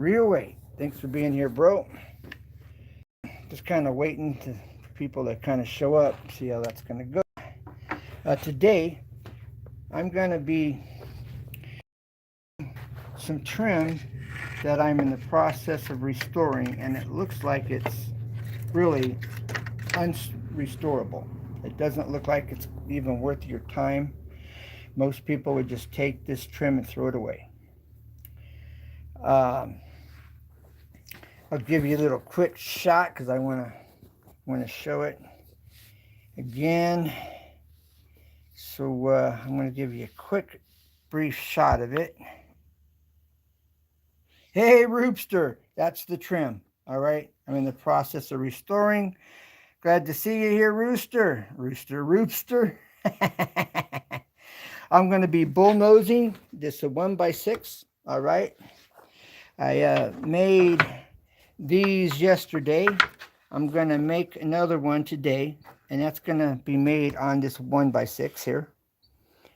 Real way. Thanks for being here, bro. Just kind of waiting for people to kind of show up, see how that's going to go. Today, I'm going to be some trim that I'm in the process of restoring, and it looks like it's really unrestorable. It doesn't look like it's even worth your time. Most people would just take this trim and throw it away. Um, I'll give you a little quick shot because I want to show it again. So I'm going to give you a quick, brief shot of it. Hey, Roopster, that's the trim. All right, I'm in the process of restoring. Glad to see you here, Rooster. Rooster, Roopster. I'm going to be bullnosing this 1x6. All right. I made these yesterday. I'm going to make another one today, and that's going to be made on this 1x6 here.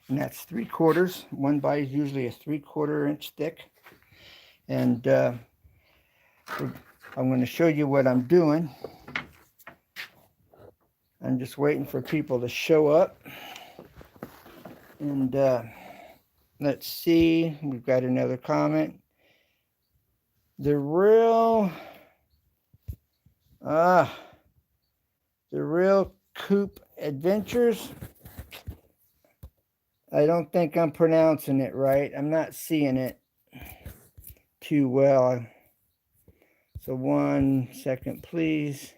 And that's 3/4. 1x is usually a 3/4 inch thick. And I'm going to show you what I'm doing. I'm just waiting for people to show up. And let's see, we've got another comment. The real Coop Adventures. I don't think I'm pronouncing it right. I'm not seeing it too well. So 1 second, please.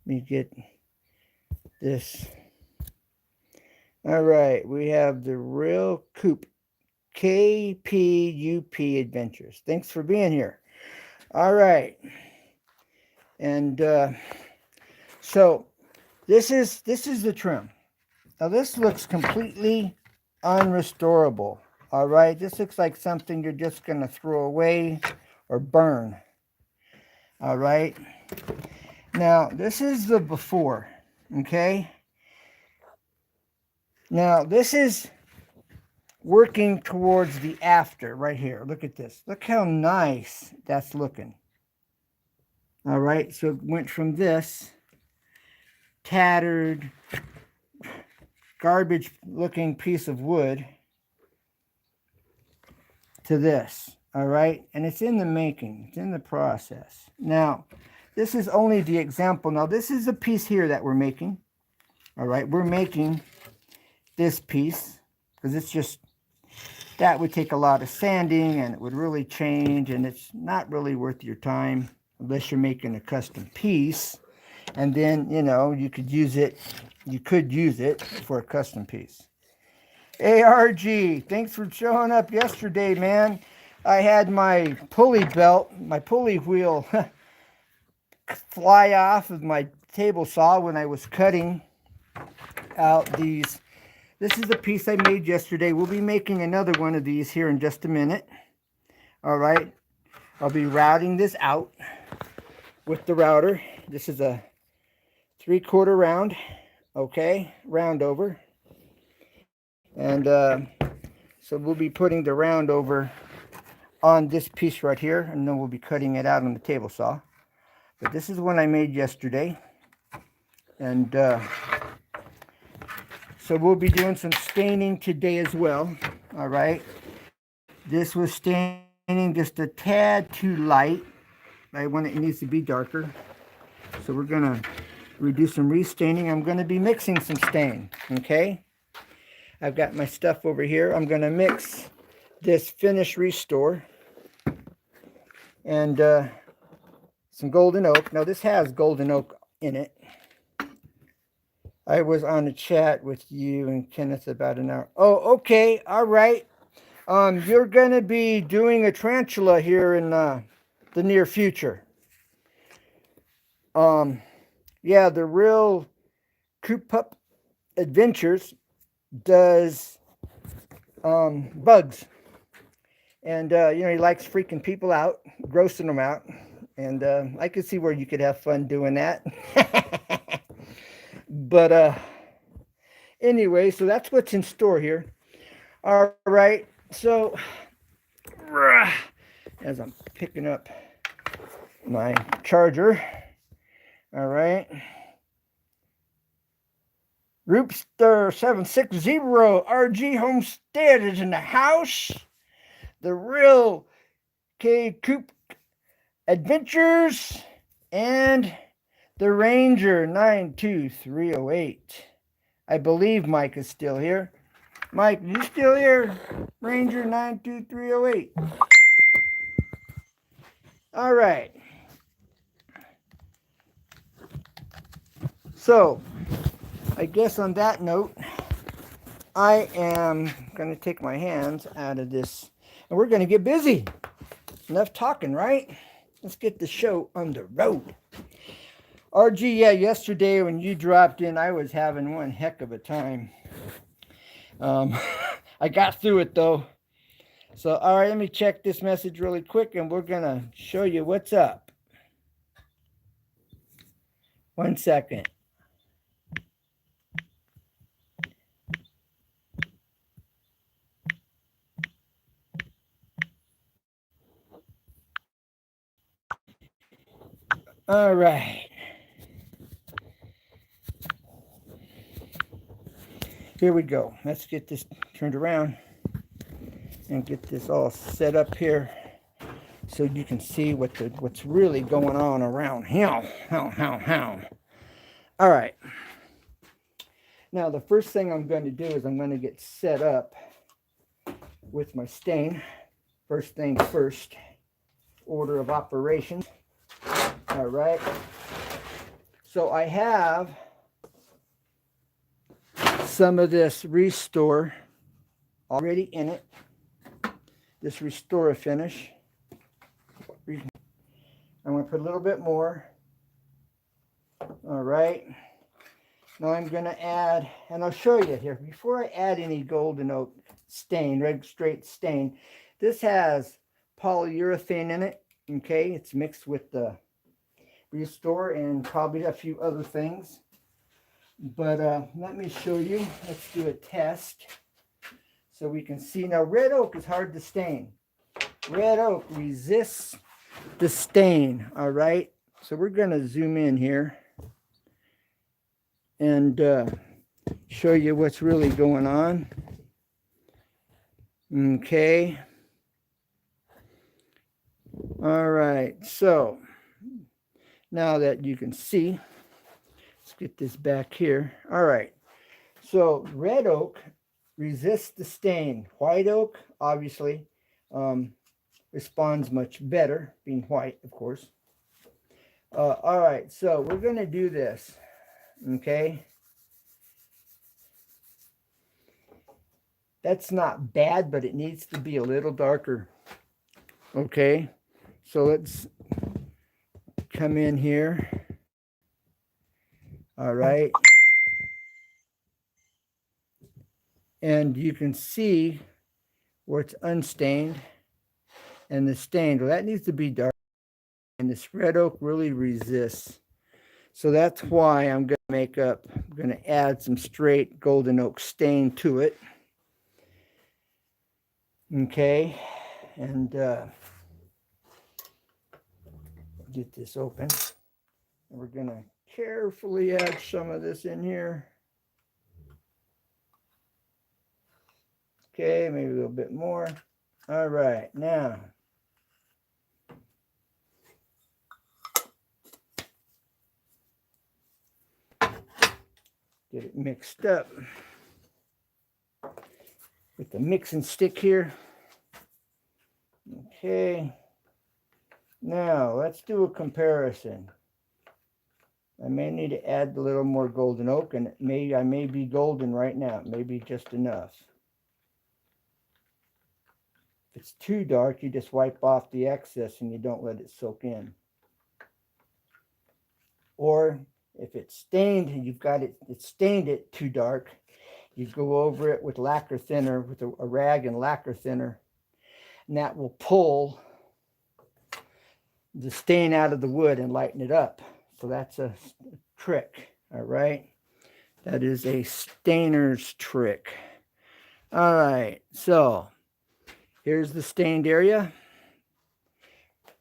Let me get this. All right, we have the Real Coop, KPUP Adventures. Thanks for being here. All right, and so this is the trim. Now this looks completely unrestorable. All right, this looks like something you're just going to throw away or burn. All right. Now this is the before. Okay. Now this is working towards the after right here. Look at this. Look how nice that's looking. All right. So it went from this tattered, garbage looking piece of wood to this. All right. And it's in the making. It's in the process. Now, this is only the example. Now, this is a piece here that we're making. All right. We're making this piece because it's just, that would take a lot of sanding and it would really change, and it's not really worth your time unless you're making a custom piece. And then, you know, you could use it for a custom piece. ARG, thanks for showing up yesterday, man. I had my pulley belt, my pulley wheel fly off of my table saw when I was cutting out these. This is the piece I made yesterday. We'll be making another one of these here in just a minute. All right. I'll be routing this out with the router. This is a 3/4 round. Okay. Round over. And so we'll be putting the round over on this piece right here, and then we'll be cutting it out on the table saw. But this is one I made yesterday. And so we'll be doing some staining today as well. All right. This was staining just a tad too light. Right when it needs to be darker. So we're going to do some restaining. I'm going to be mixing some stain. Okay. I've got my stuff over here. I'm going to mix this Finish Restore and some golden oak. Now this has golden oak in it. I was on a chat with you and Kenneth about an hour. Oh, okay. All right. You're going to be doing a tarantula here in the near future. Yeah, the Real Coop Pup Adventures does bugs. And, you know, he likes freaking people out, grossing them out. And I could see where you could have fun doing that. But anyway, so that's what's in store here. All right. So as I'm picking up my charger. All right. Roopster 760 RG Homestead is in the house. The Real K Coop Adventures and the Ranger 92308. I believe Mike is still here. Mike, you still here? Ranger 92308. All right. So, I guess on that note, I am going to take my hands out of this and we're going to get busy. Enough talking, right? Let's get the show on the road. RG, yeah, yesterday when you dropped in, I was having one heck of a time. I got through it though. So, all right, let me check this message really quick and we're going to show you what's up. 1 second. All right. Here we go. Let's get this turned around and get this all set up here so you can see what's really going on around here. All right. Now, the first thing I'm going to do is I'm going to get set up with my stain. First things first, order of operations. All right. So I have some of this Restore already in it. This Restore finish. I'm going to put a little bit more. All right. Now I'm going to add, and I'll show you here, before I add any golden oak stain, red straight stain, this has polyurethane in it, okay? It's mixed with the Restore and probably a few other things. But let me show you. Let's do a test so we can see. Now, red oak is hard to stain. Red oak resists the stain, all right? So we're going to zoom in here and show you what's really going on. Okay. All right. So now that you can see, let's get this back here. All right. So red oak resists the stain. White oak, obviously, responds much better, being white, of course. All right. So we're going to do this. Okay. That's not bad, but it needs to be a little darker. Okay. So let's come in here. All right. And you can see where it's unstained and the stained. Well, that needs to be dark. And this red oak really resists. So that's why I'm going to add some straight golden oak stain to it. Okay. And get this open. And we're going to carefully add some of this in here. Okay, maybe a little bit more. All right, now. Get it mixed up with the mixing stick here. Okay. Now, let's do a comparison. I may need to add a little more golden oak, and I may be golden right now. Maybe just enough. If it's too dark, you just wipe off the excess and you don't let it soak in. Or if it's stained and you've got it's stained it too dark, you go over it with lacquer thinner, with a rag and lacquer thinner, and that will pull the stain out of the wood and lighten it up. So that's a trick, all right? That is a stainer's trick. All right, so here's the stained area.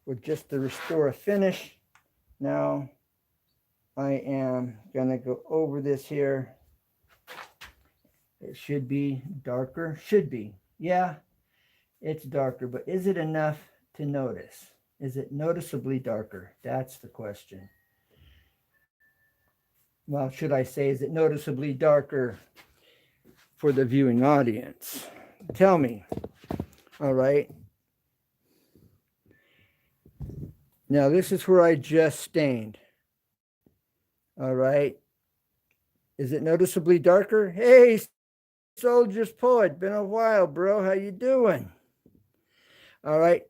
with just the Restore Finish. Now I am going to go over this here. It should be darker. Should be. Yeah, it's darker, but is it enough to notice? Is it noticeably darker? That's the question. Well, should I say, is it noticeably darker for the viewing audience? Tell me. All right. Now, this is where I just stained. All right. Is it noticeably darker? Hey, Soldier's Poet. Been a while, bro. How you doing? All right.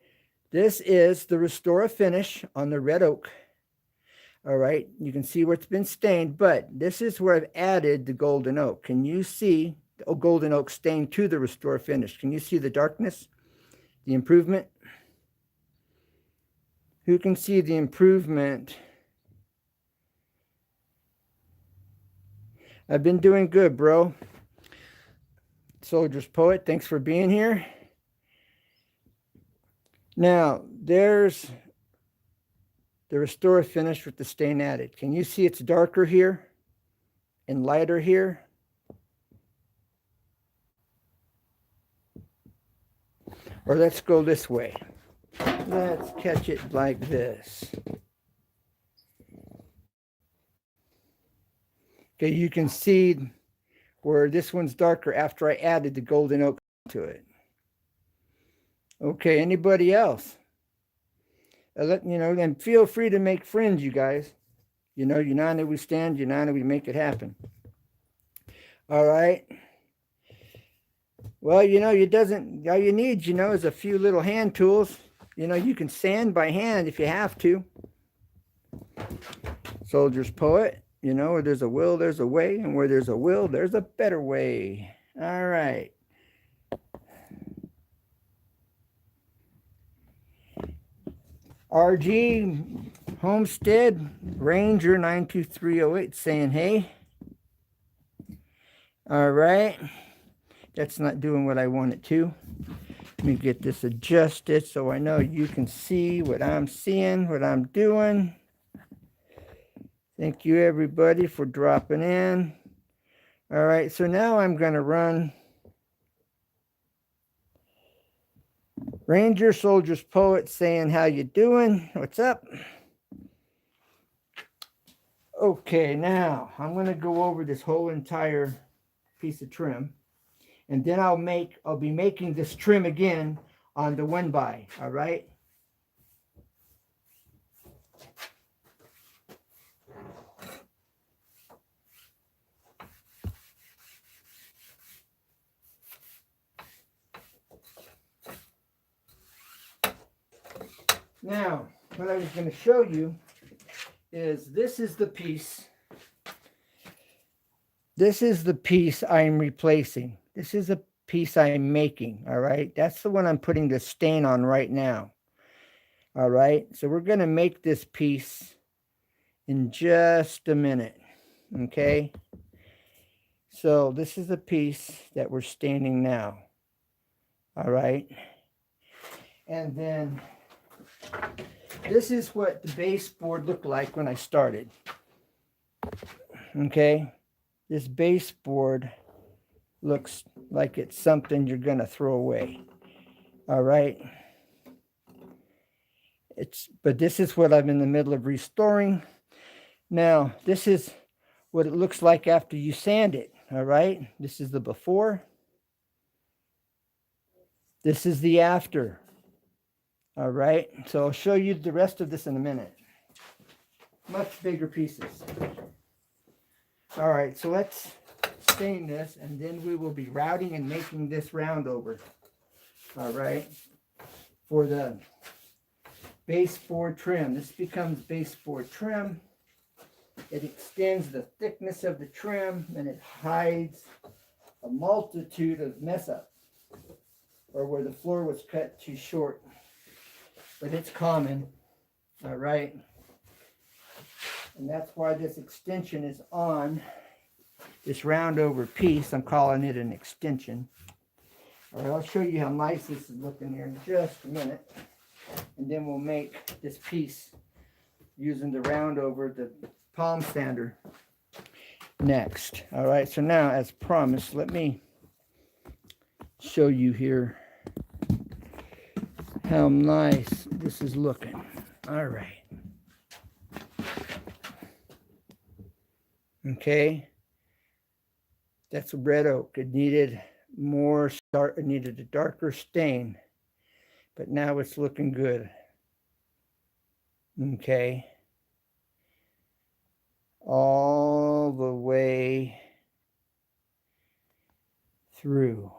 This is the Restore Finish on the red oak. All right. You can see where it's been stained, but this is where I've added the golden oak. Can you see the golden oak stained to the Restore Finish? Can you see the darkness, the improvement? Who can see the improvement? I've been doing good, bro. Soldier's Poet, thanks for being here. Now, there's the Restore Finish with the stain added. Can you see it's darker here and lighter here? Or let's go this way. Let's catch it like this. Okay, you can see where this one's darker after I added the golden oak to it. Okay, anybody else? And feel free to make friends, you guys. United we stand, united we make it happen. All right. Well, all you need, is a few little hand tools. You can sand by hand if you have to. Soldier's Poet, where there's a will, there's a way, and where there's a will, there's a better way. All right. RG Homestead Ranger 92308 saying hey. All right. That's not doing what I want it to. Let me get this adjusted so I know you can see what I'm seeing, what I'm doing. Thank you, everybody, for dropping in. All right, so now I'm going to run Ranger Soldier's Poet saying, how you doing? What's up? Okay, now I'm going to go over this whole entire piece of trim. And then I'll be making this trim again on the 1x, all right? Now, what I was going to show you is this is the piece. This is the piece I'm replacing. This is a piece I'm making, all right? That's the one I'm putting the stain on right now, all right? So we're going to make this piece in just a minute, okay? So this is the piece that we're staining now, all right? And then this is what the baseboard looked like when I started, okay? This baseboard looks like it's something you're going to throw away. All right. But this is what I'm in the middle of restoring. Now, this is what it looks like after you sand it. All right. This is the before. This is the after. All right. So I'll show you the rest of this in a minute. Much bigger pieces. All right. So let's stain this, and then we will be routing and making this round over. All right, for the baseboard trim. This becomes baseboard trim. It extends the thickness of the trim, and it hides a multitude of mess up, or where the floor was cut too short. But it's common. All right, and that's why this extension is on this round over piece. I'm calling it an extension. All right, I'll show you how nice this is looking here in just a minute. And then we'll make this piece using the round over the palm sander next. All right, so now as promised, let me show you here how nice this is looking. All right. Okay. That's a red oak. It needed more start. It needed a darker stain, but now it's looking good. Okay. All the way through.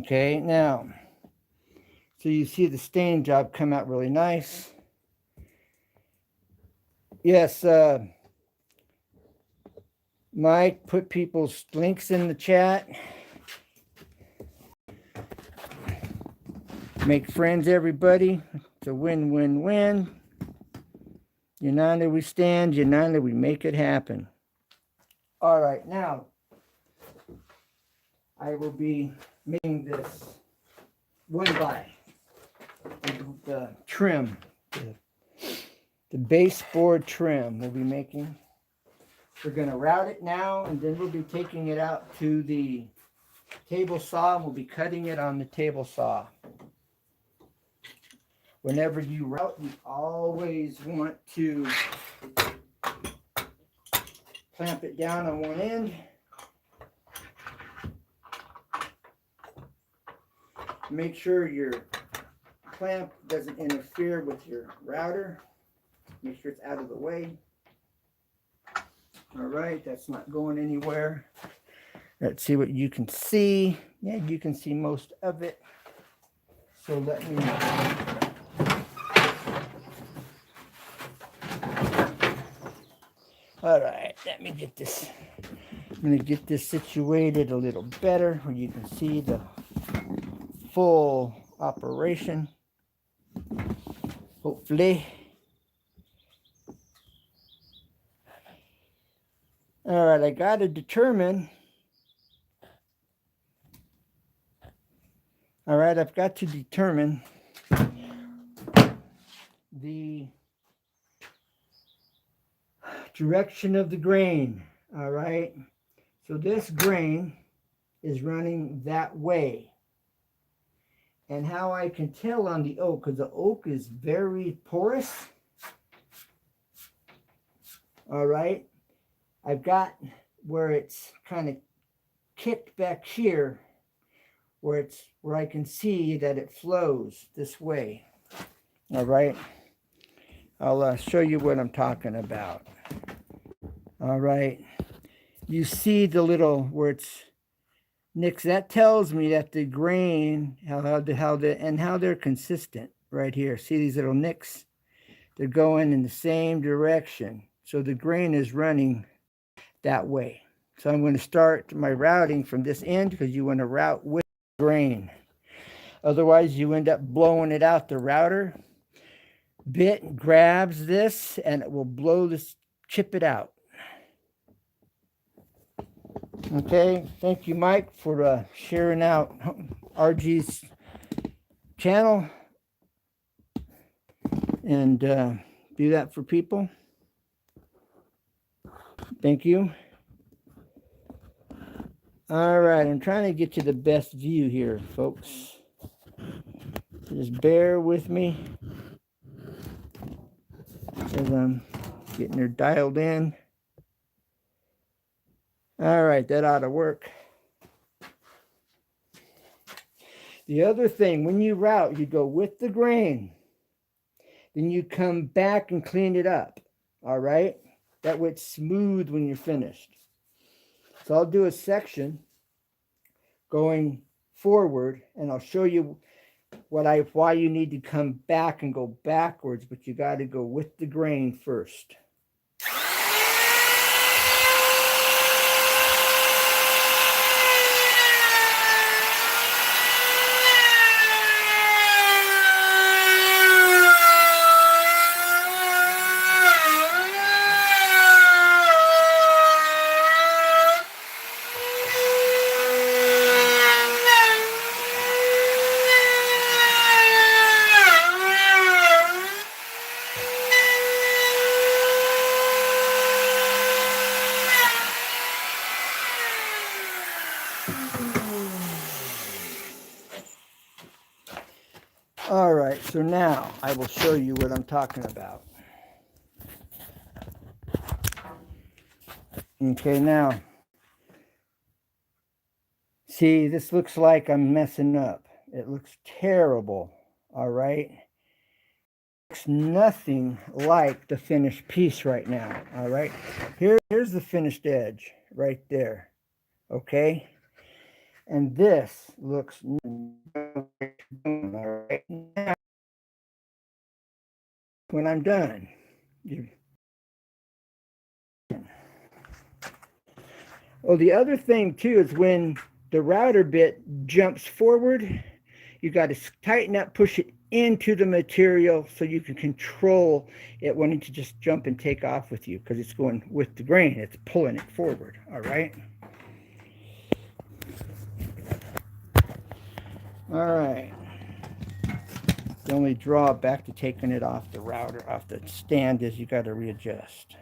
Okay, now, so you see the stain job come out really nice. Yes, Mike, put people's links in the chat. Make friends, everybody. It's a win-win-win. United we stand, united we make it happen. All right, now, I will be making this 1x the trim, the baseboard trim we'll be making. We're going to route it now, and then we'll be taking it out to the table saw, and we'll be cutting it on the table saw. Whenever you route, you always want to clamp it down on one end. Make sure your clamp doesn't interfere with your router. Make sure it's out of the way. All right, that's not going anywhere. Let's see what you can see. Yeah, you can see most of it. So let me... All right, let me get this. I'm going to get this situated a little better where you can see the full operation, hopefully. All right, I got to determine. All right, I've got to determine the direction of the grain. All right, so this grain is running that way. And how I can tell on the oak, because the oak is very porous. All right. I've got where it's kind of kicked back here, where I can see that it flows this way. All right. I'll show you what I'm talking about. All right. You see the little where it's nicks. That tells me that the grain, how they're consistent right here. See these little nicks? They're going in the same direction. So the grain is running that way. So I'm going to start my routing from this end because you want to route with grain. Otherwise, you end up blowing it out. The router bit grabs this and it will blow this, chip it out. Okay, thank you, Mike, for sharing out RG's channel and do that for people. Thank you. All right, I'm trying to get you the best view here, folks. Just bear with me as I'm getting her dialed in. All right, that ought to work. The other thing, when you route, you go with the grain. Then you come back and clean it up. All right? That way it's smooth when you're finished. So I'll do a section going forward, and I'll show you why you need to come back and go backwards, but you got to go with the grain first. All right, so now I will show you what I'm talking about. Okay, now, see, this looks like I'm messing up. It looks terrible, all right? Looks nothing like the finished piece right now, all right? Here's the finished edge right there, okay? And this looks all right. Now, when I'm done, the other thing too is when the router bit jumps forward, you got to tighten up, push it into the material so you can control it wanting to just jump and take off with you, because it's going with the grain. It's pulling it forward, all right? All right. The only drawback to taking it off the router, off the stand, is you got to readjust.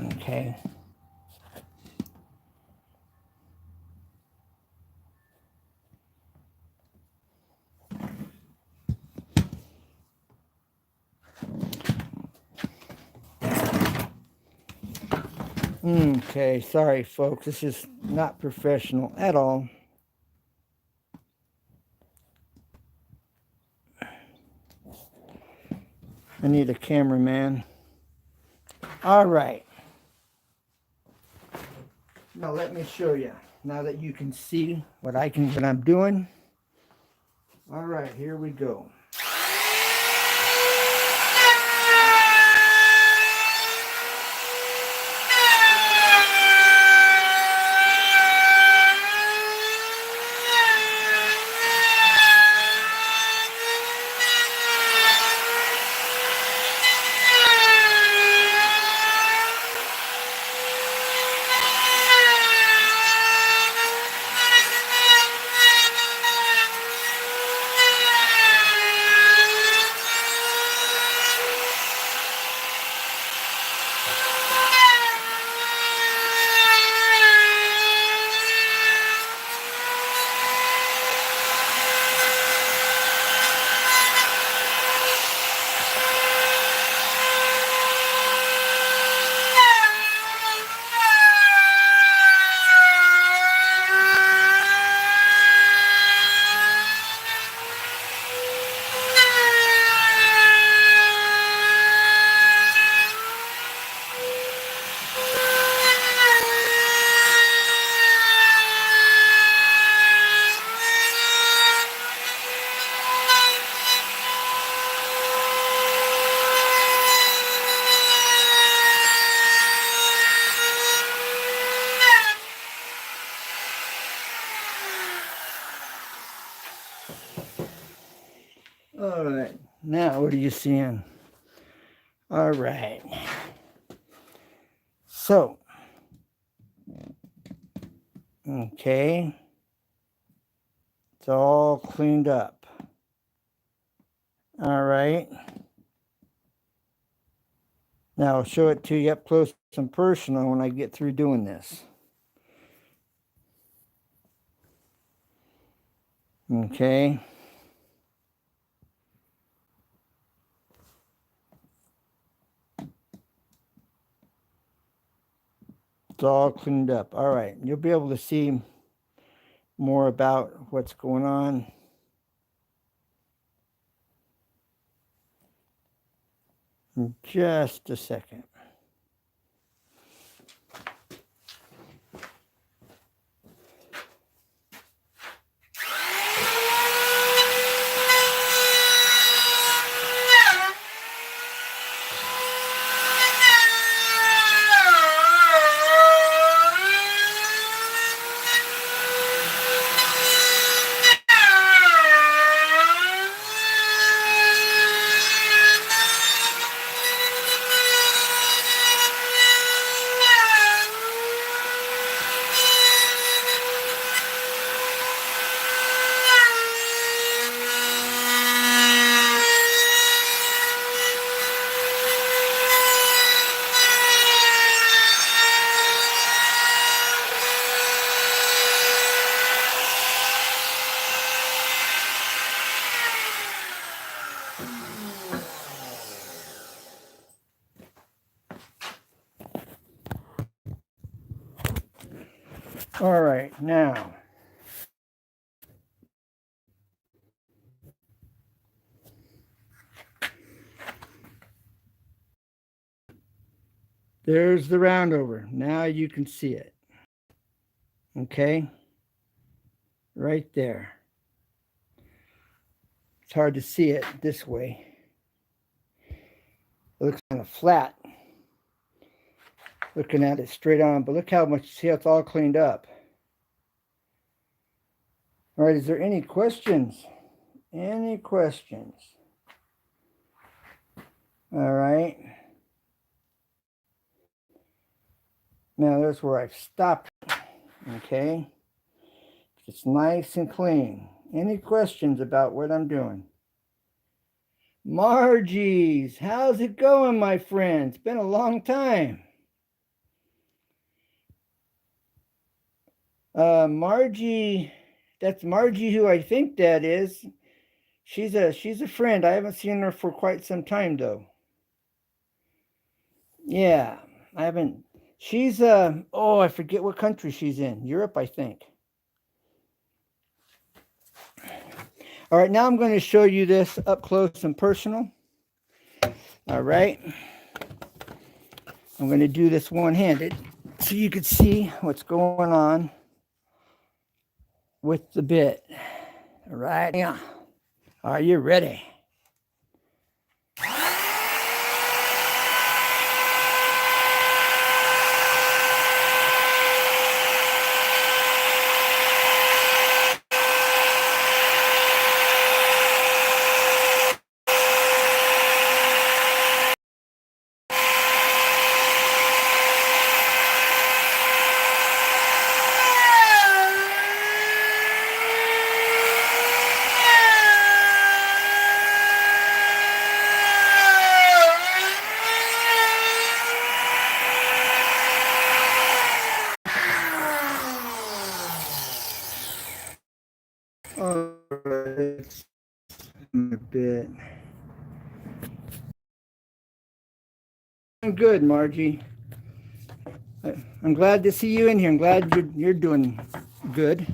Okay. Okay, sorry folks, this is not professional at all. I need a cameraman. All right. Now let me show you. Now that you can see what I'm doing. All right, here we go. All right, now what are you seeing? All right. So, okay. It's all cleaned up. All right. Now I'll show it to you up close and personal when I get through doing this. Okay. It's all cleaned up. All right. You'll be able to see more about what's going on. In just a second. All right, now. There's the roundover. Now you can see it. Okay? Right there. It's hard to see it this way. It looks kind of flat. Looking at it straight on, but look how much, see how it's all cleaned up. All right, is there any questions? Any questions? All right. Now there's where I've stopped. Okay. It's nice and clean. Any questions about what I'm doing? Margie's, how's it going, my friend? It's been a long time. Margie, that's Margie who I think that is. She's a friend. I haven't seen her for quite some time though. Yeah, I haven't. She's oh, I forget what country she's in. Europe, I think. All right, now I'm going to show you this up close and personal. All right. I'm going to do this one-handed so you can see what's going on with the bit. All right. Yeah. Are you ready? All right. A bit. I'm good, Margie. I'm glad to see you in here. I'm glad you're doing good.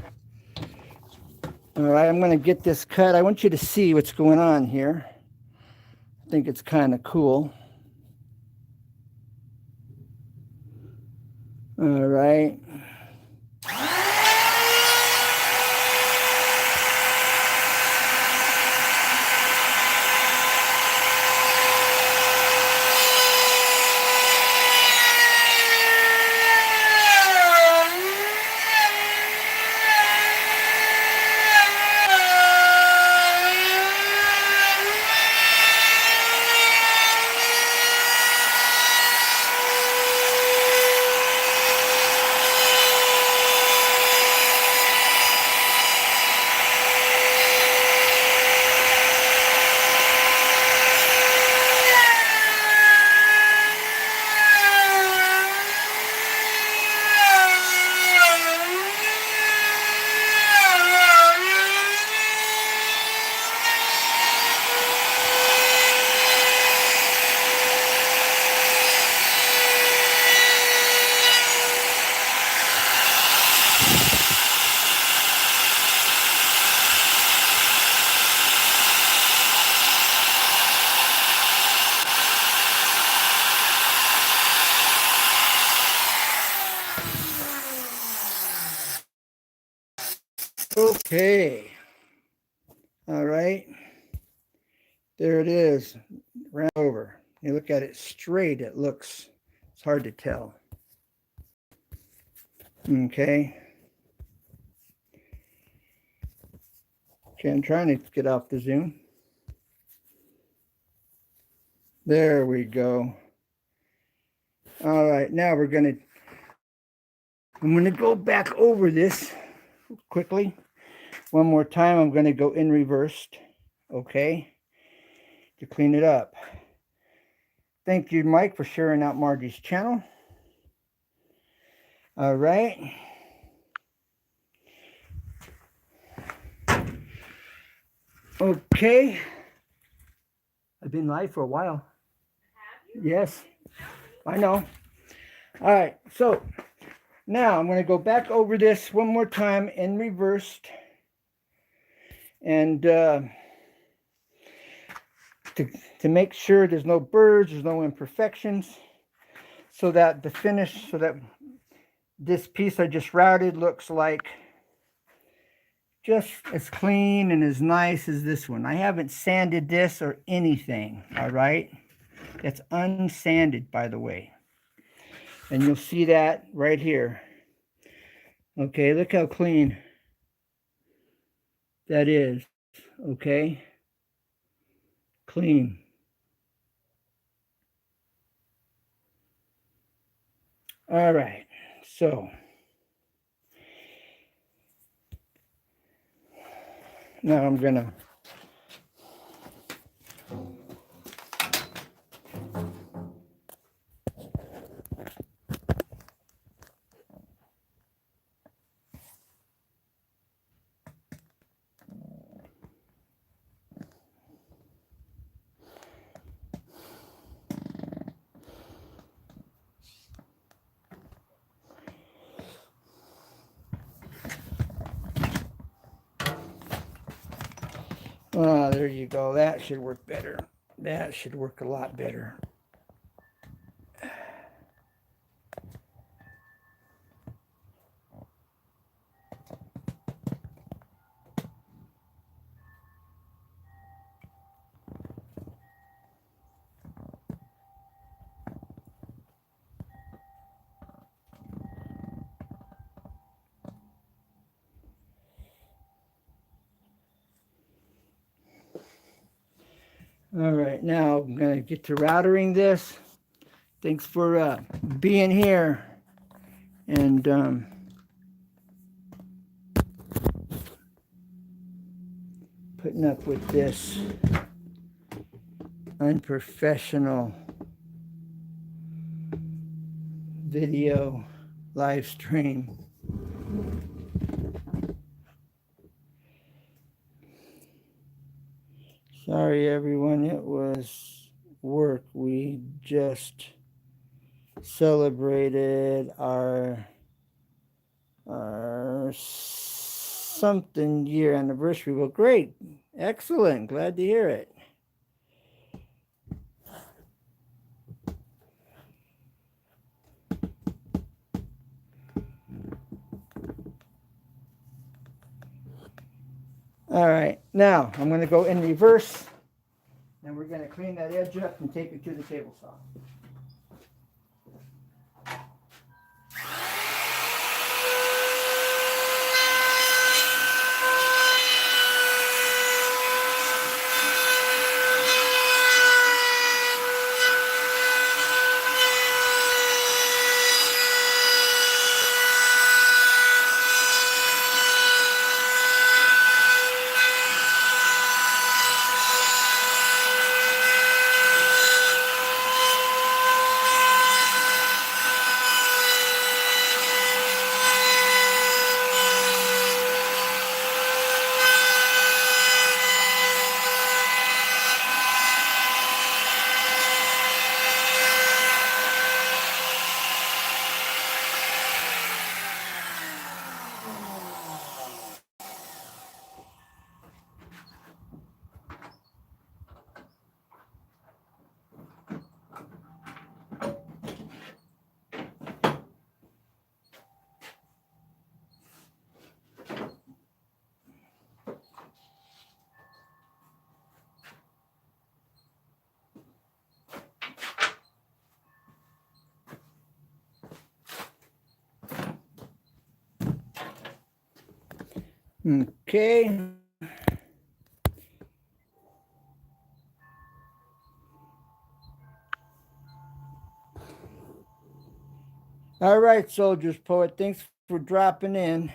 All right, I'm going to get this cut. I want you to see what's going on here. I think it's kind of cool. All right. Okay. All right. There it is. Round over. You look at it straight, it looks, it's hard to tell. Okay. Okay, I'm trying to get off the zoom. There we go. All right, now I'm going to go back over this quickly. One more time, I'm going to go in reversed, okay, to clean it up. Thank you, Mike, for sharing out Margie's channel. All right. Okay. I've been live for a while. Have you? Yes, I know. All right, so Now I'm going to go back over this one more time in reversed, and to make sure there's no burrs, there's no imperfections, so that the finish, so that this piece I just routed looks like just as clean and as nice as this one. I haven't sanded this or anything, all right? That's unsanded, by the way. And you'll see that right here. Okay, look how clean that is. Okay, clean. All right, so now I'm gonna there you go. That should work better. That should work a lot better. All right, now I'm going to get to routering this. Thanks for being here and putting up with this unprofessional video live stream. Sorry, everyone, it was work. We just celebrated our something year anniversary. Well, great. Excellent. Glad to hear it. All right, now I'm going to go in reverse, and we're going to clean that edge up and take it to the table saw. Okay. All right, Soldiers Poet, thanks for dropping in.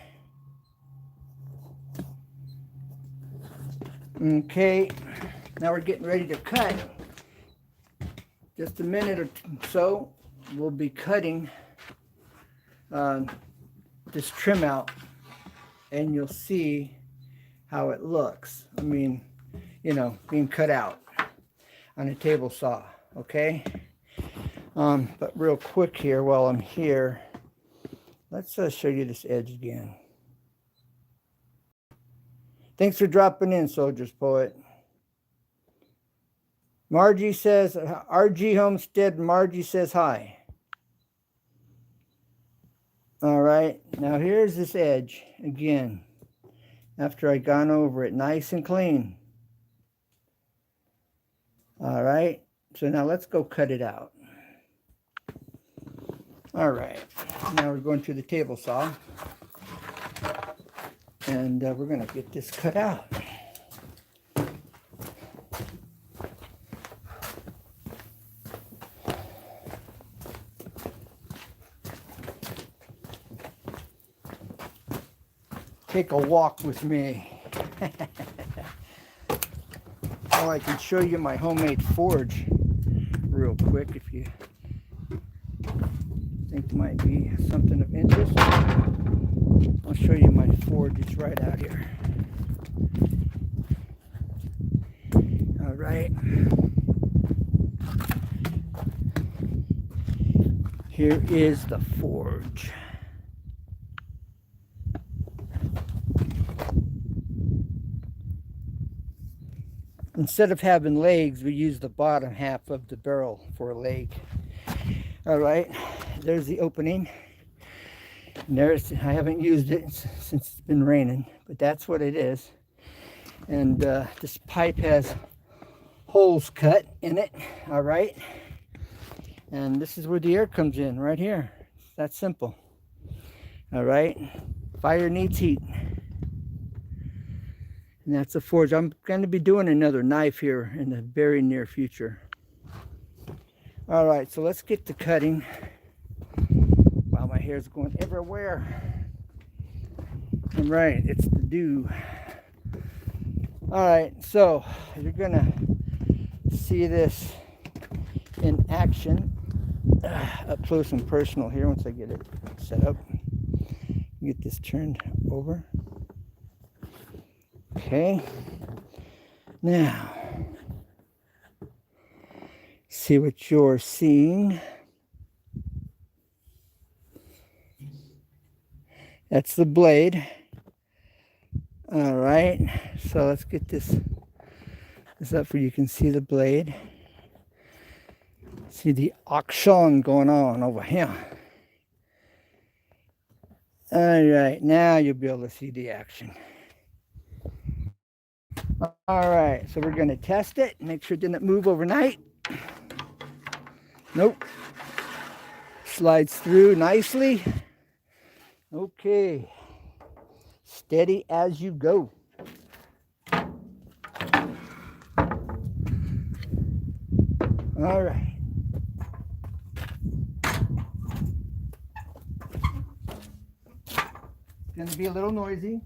Okay, now we're getting ready to cut. Just a minute or so, we'll be cutting this trim out, and you'll see how it looks. I mean, you know, being cut out on a table saw, okay? But real quick here, while I'm here, Let's show you this edge again. Thanks for dropping in, Soldier's Poet. Margie says, RG Homestead, Margie says hi. All right, now here's this edge again, after I gone over it nice and clean. All right, so now let's go cut it out. All right, now we're going to the table saw, and we're going to get this cut out. Take a walk with me. Well, I can show you my homemade forge real quick if you think might be something of interest. I'll show you my forge. It's right out here. All right. Here is the forge. Instead of having legs, we use the bottom half of the barrel for a leg. All right, there's the opening. And there's, I haven't used it since it's been raining, but that's what it is. And this pipe has holes cut in it, all right? And this is where the air comes in, right here. That's simple. All right, fire needs heat. And that's a forge. I'm going to be doing another knife here in the very near future. All right, so let's get to cutting. Wow, my hair's going everywhere. All right, it's the dew. All right, so you're going to see this in action up close and personal here once I get it set up. Get this turned over. Okay, now, see what you're seeing. That's the blade. All right, so let's get this up where you can see the blade. See the action going on over here. All right, now you'll be able to see the action. All right, so we're going to test it, make sure it didn't move overnight. Nope. Slides through nicely. Okay. Steady as you go. All right. It's going to be a little noisy.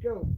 Go.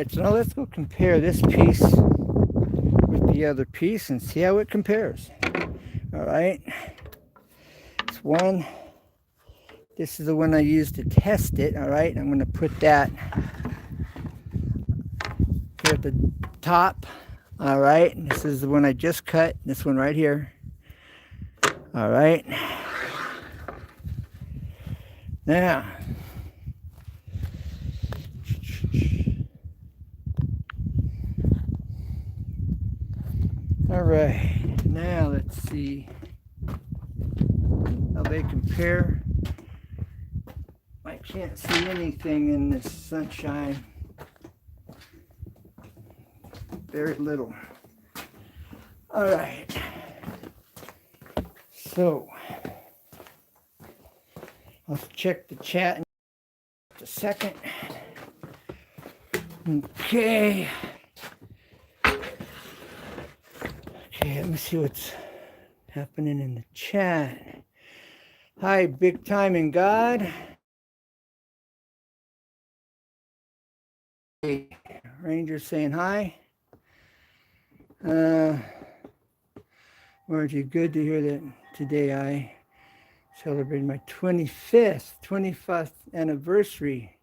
right, so now let's go compare this piece with the other piece and see how it compares. All right, it's one. This is the one I used to test it. All right, I'm going to put that here at the top. All right, and this is the one I just cut. This one right here. All right. Now, all right. Now let's see how they compare. I can't see anything in this sunshine. Very little. All right. So, let's check the chat in just a second. Okay. Okay, let me see what's happening in the chat. Hi, Big Time in God. Hey, Ranger saying hi. Margie, good to hear that today I celebrated my 21st anniversary,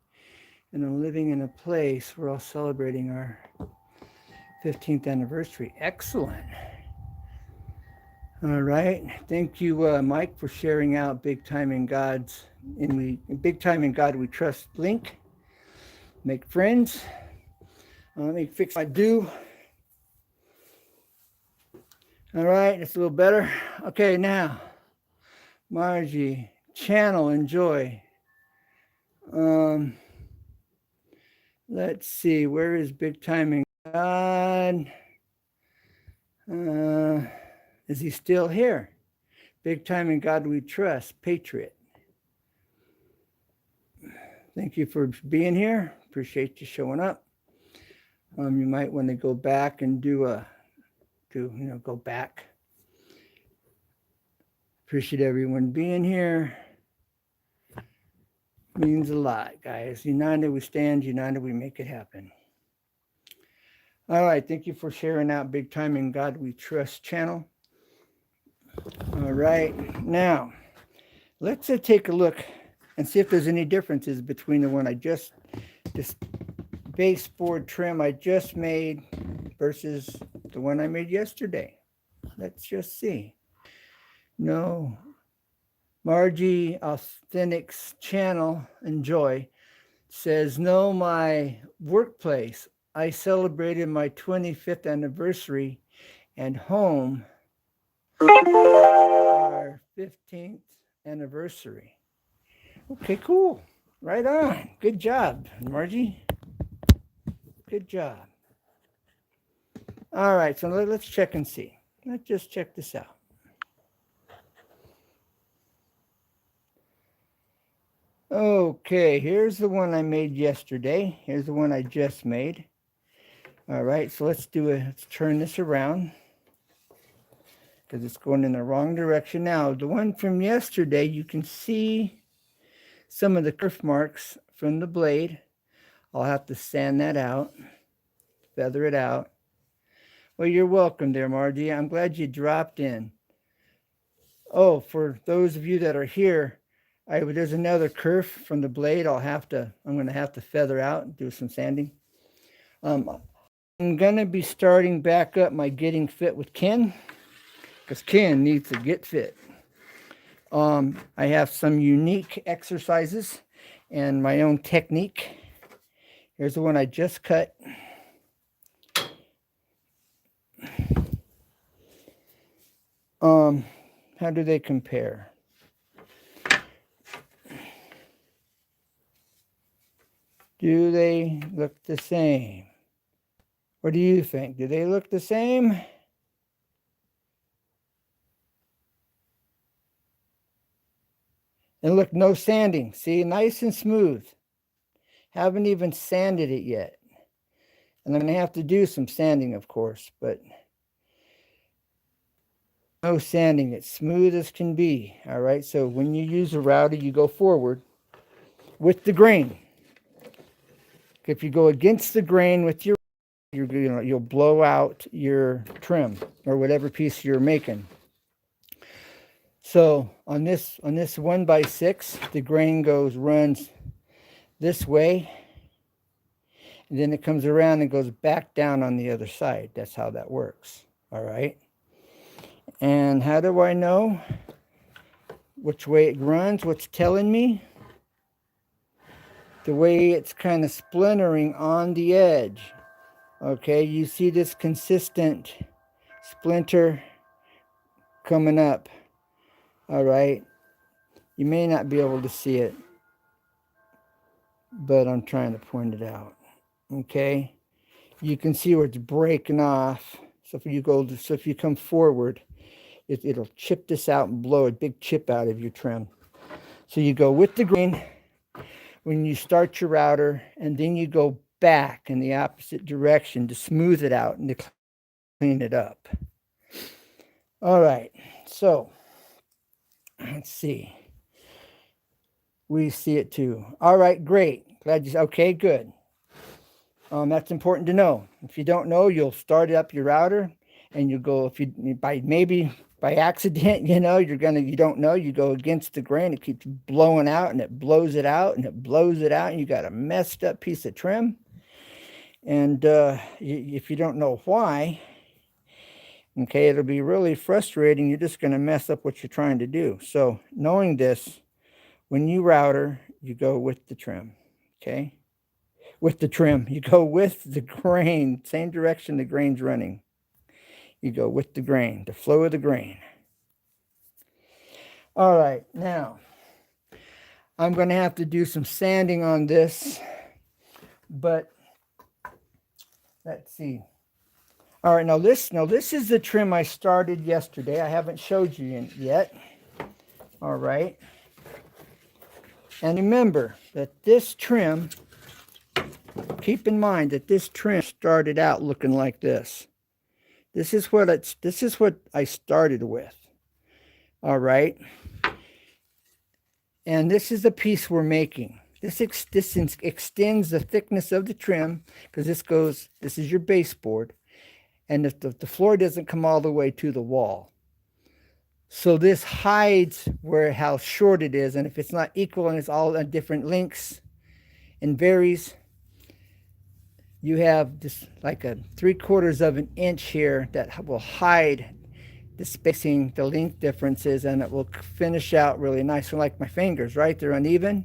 and I'm living in a place we're all celebrating our 15th anniversary. Excellent. All right. Thank you, Mike, for sharing out Big Time in God's Big Time in God We Trust link. Make friends. Let me fix my do. All right, it's a little better. Okay, now, Margie, channel, enjoy. Let's see, where is Big Time in God? Is he still here? Big Time in God We Trust, Patriot. Thank you for being here. Appreciate you showing up. You might want to go back and go back. Appreciate everyone being here. Means a lot, guys. United we stand, united we make it happen. All right, thank you for sharing out Big Time in God We Trust channel. All right, now let's take a look and see if there's any differences between the one this baseboard trim I just made versus the one I made yesterday. Let's just see. No, Margie Authentics channel, enjoy, says, no, my workplace, I celebrated my 25th anniversary, and home, our 15th anniversary. Okay, cool. Right on. Good job, Margie. Good job. All right, so let's check and see. Let's just check this out. Okay, here's the one I made yesterday. Here's the one I just made. All right, so let's turn this around because it's going in the wrong direction now. The one from yesterday, you can see some of the kerf marks from the blade. I'll have to sand that out, feather it out. Well, you're welcome there, Margie. I'm glad you dropped in. Oh, for those of you that are here, there's another kerf from the blade I'm going to have to feather out and do some sanding. I'm going to be starting back up my getting fit with Ken because Ken needs to get fit. I have some unique exercises and my own technique. Here's the one I just cut. How do they compare? Do they look the same? What do you think? Do they look the same? And look, no sanding. See, nice and smooth. Haven't even sanded it yet. And I'm going to have to do some sanding, of course, but no sanding. It's smooth as can be. All right, so when you use a router, you go forward with the grain. If you go against the grain with your, you'll blow out your trim or whatever piece you're making. So on this 1x6, the grain runs this way, and then it comes around and goes back down on the other side. That's how that works. All right. And how do I know which way it runs? What's telling me? The way it's kind of splintering on the edge. Okay, you see this consistent splinter coming up. All right. You may not be able to see it, but I'm trying to point it out. Okay. You can see where it's breaking off. So if you come forward, it'll chip this out and blow a big chip out of your trim. So you go with the grain when you start your router, and then you go back in the opposite direction to smooth it out and to clean it up. All right, so let's see. We see it too. All right, great. Glad you, okay, good. That's important to know. If you don't know, you'll start up your router and you go, if you, by accident, you don't know, you go against the grain, it keeps blowing out and it blows it out and it blows it out and you got a messed up piece of trim. And if you don't know why, okay, it'll be really frustrating. You're just going to mess up what you're trying to do. So knowing this, when you router, you go with the trim, okay? With the trim, you go with the grain, same direction the grain's running. You go with the grain, the flow of the grain. All right, now I'm going to have to do some sanding on this, but let's see. All right, now this is the trim I started yesterday. I haven't showed you yet. All right. And remember that this trim, keep in mind that this trim started out looking like this. This is what I started with. All right. And this is the piece we're making. This extends the thickness of the trim because this is your baseboard. And the floor doesn't come all the way to the wall. So this hides how short it is. And if it's not equal and it's all on different lengths and varies, you have this like a 3/4 of an inch here that will hide the spacing, the length differences, and it will finish out really nice. So like my fingers, right? They're uneven.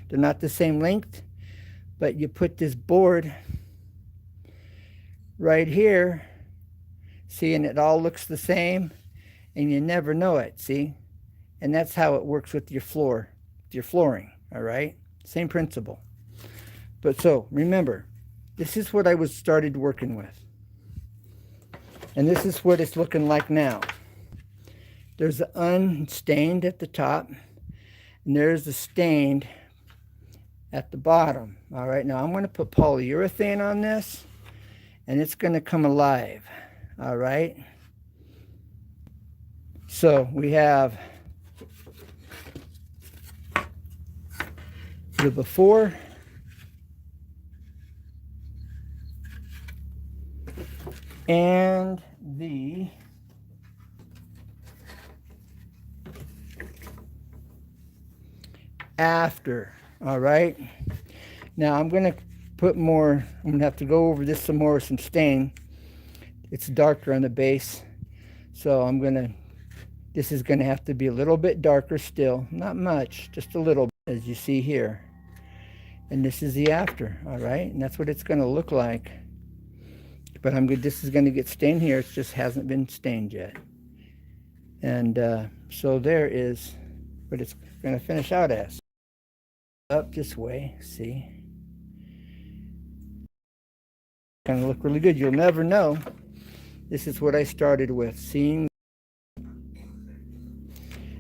They're not the same length. But you put this board right here, see, and it all looks the same, and you never know it, see? And that's how it works with your flooring, all right? Same principle. But so, remember, this is what I started working with. And this is what it's looking like now. There's the unstained at the top, and there's the stained at the bottom. All right, now I'm going to put polyurethane on this, and it's going to come alive. All right. So we have the before and the after. All right. Now I'm going to put more, I'm going to have to go over this some more with some stain. It's darker on the base. So this is going to have to be a little bit darker still. Not much, just a little, as you see here. And this is the after, all right? And that's what it's going to look like. But this is going to get stained here. It just hasn't been stained yet. And so there is what it's going to finish out as. Up this way, see? Going to look really good. You'll never know. This is what I started with, seeing.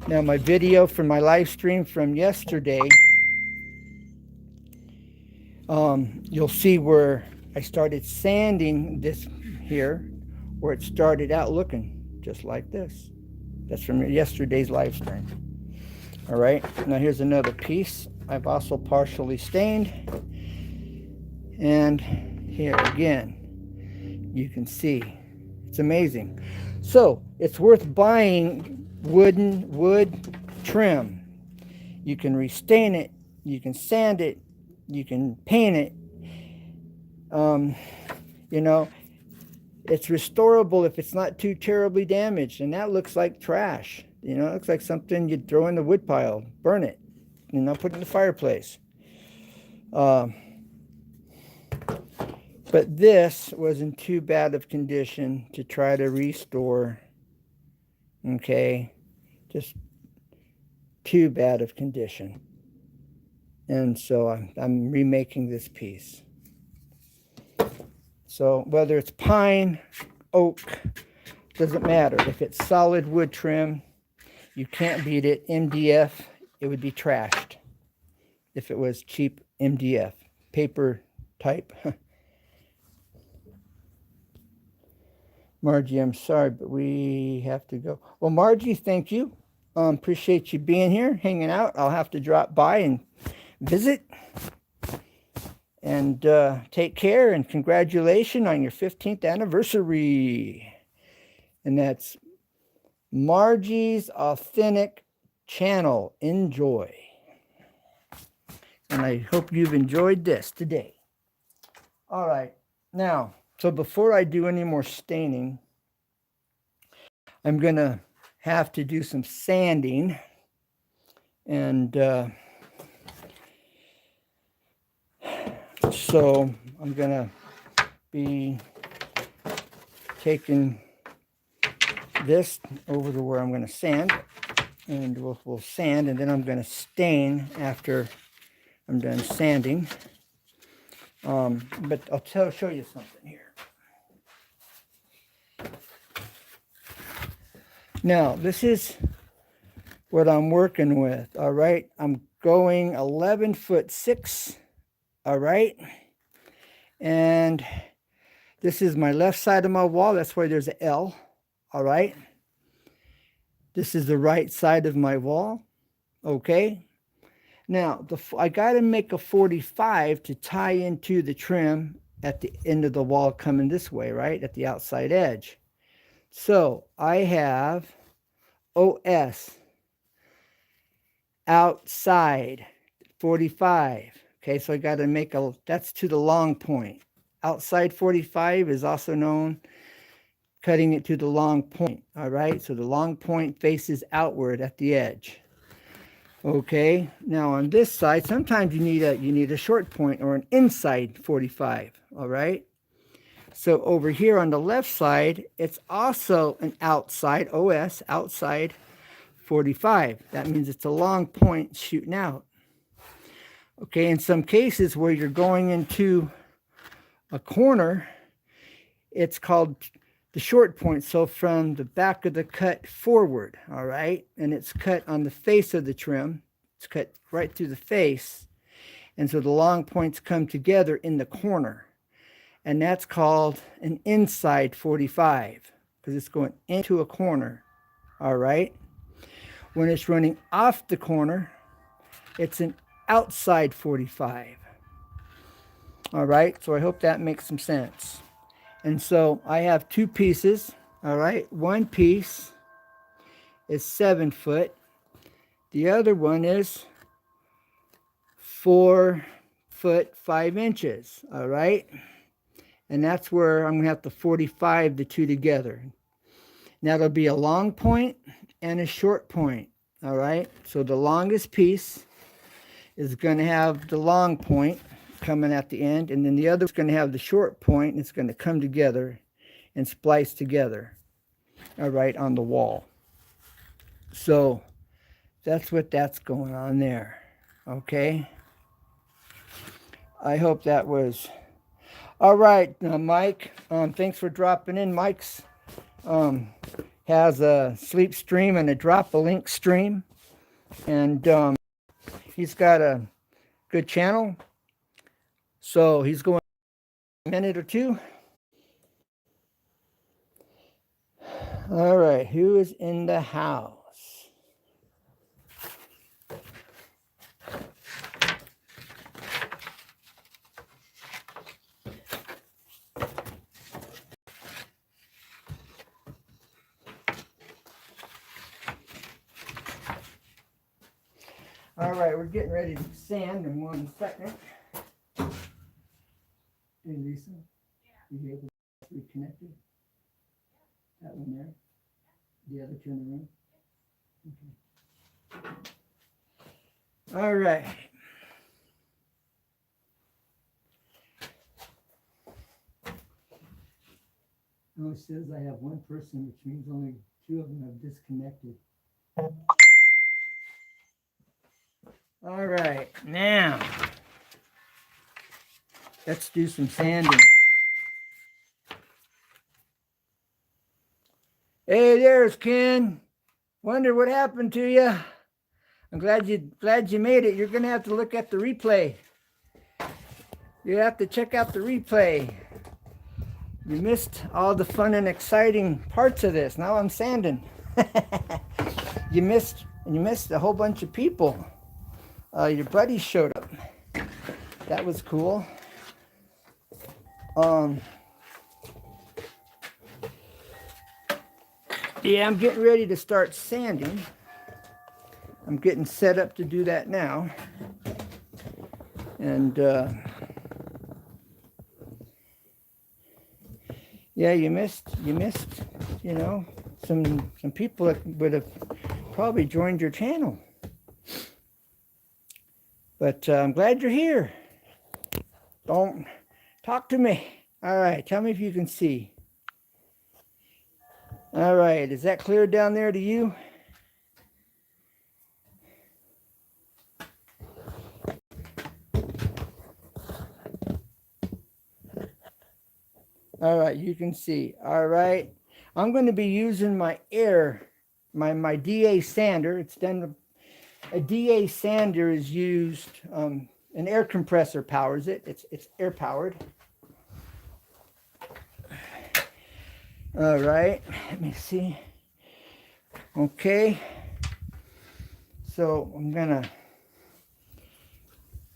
Now my video from my live stream from yesterday, you'll see where I started sanding this here, where it started out looking just like this. That's from yesterday's live stream. All right, now here's another piece I've also partially stained. And here again, you can see it's amazing. So it's worth buying wood trim. You can restain it, you can sand it, you can paint it. You know, it's restorable if it's not too terribly damaged. And that looks like trash. You know, it looks like something you'd throw in the wood pile, burn it, you know, put it in the fireplace. But this was in too bad of condition to try to restore. Okay, just too bad of condition. And so I'm remaking this piece. So whether it's pine, oak, doesn't matter. If it's solid wood trim, you can't beat it. MDF, it would be trashed if it was cheap MDF, paper type. Margie, I'm sorry, but we have to go. Well, Margie, thank you. Appreciate you being here, hanging out. I'll have to drop by and visit. And take care, and congratulations on your 15th anniversary. And that's Margie's Authentic Channel. Enjoy. And I hope you've enjoyed this today. All right. Now, so before I do any more staining, I'm going to have to do some sanding. And so I'm going to be taking this over to where I'm going to sand, and we'll sand, and then I'm going to stain after I'm done sanding. But I'll show you something here. Now, this is what I'm working with, all right? I'm going 11'6", all right? And this is my left side of my wall. That's why there's an L, all right? This is the right side of my wall, okay? Now, I got to make a 45 to tie into the trim at the end of the wall coming this way, right? At the outside edge. So I have OS, outside, 45. Okay, so I got to make that's to the long point. Outside 45 is also known cutting it to the long point, all right? So the long point faces outward at the edge. Okay, now on this side, sometimes you need a short point or an inside 45, all right? So over here on the left side, it's also an outside, OS, outside 45. That means it's a long point shooting out. Okay, in some cases where you're going into a corner, it's called the short point. So from the back of the cut forward, all right? And it's cut on the face of the trim. It's cut right through the face. And so the long points come together in the corner. And that's called an inside 45 because it's going into a corner, all right? When it's running off the corner, it's an outside 45. All right, so I hope that makes some sense. And so I have two pieces, all right? One piece is 7 foot. The other one is 4 foot 5 inches, all right? And that's where I'm going to have to 45 the two together. Now there'll be a long point and a short point, all right? So the longest piece is going to have the long point coming at the end, and then the other is going to have the short point, and it's going to come together and splice together, all right, on the wall. So that's what that's going on there, okay? I hope that was all right. Mike, thanks for dropping in. Mike's has a sleep stream and a drop-a-link stream, and he's got a good channel. So he's going a minute or two. All right, who is in the house? All right, we're getting ready to sand in 1 second. Hey, Lisa, you able to be connected? That one there? The other two in the room? Okay. All right. Oh, it says I have one person, which means only 2 of them have disconnected. All right, now let's do some sanding. Hey, there's Ken. Wonder what happened to you. I'm glad you made it. You're gonna have to look at the replay. You have to check out the replay. You missed all the fun and exciting parts of this. Now I'm sanding. You missed a whole bunch of people. Your buddies showed up. That was cool. Yeah, I'm getting ready to start sanding. I'm getting set up to do that now. And yeah, you missed, you know, some people that would have probably joined your channel. But I'm glad you're here. Don't talk to me. All right, tell me if you can see. All right, is that clear down there to you? All right, you can see. All right, I'm going to be using my my DA sander. It's done. A DA sander is used. An air compressor powers it. It's air powered. All right, let me see. Okay, so I'm gonna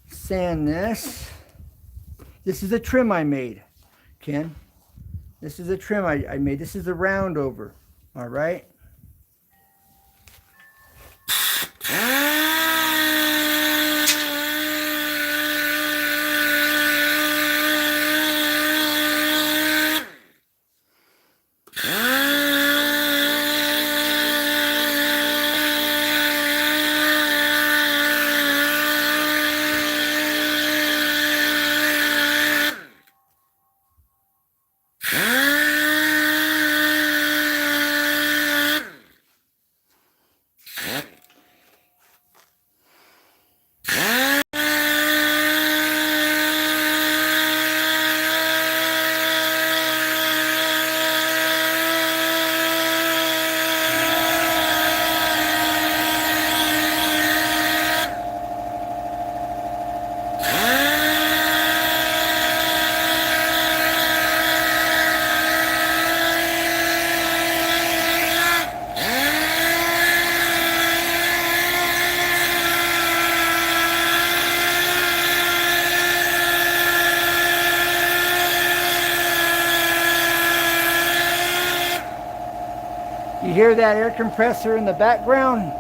sand this. This is a trim I made, Ken. This is a trim I made. This is a round over. All right. You hear that air compressor in the background?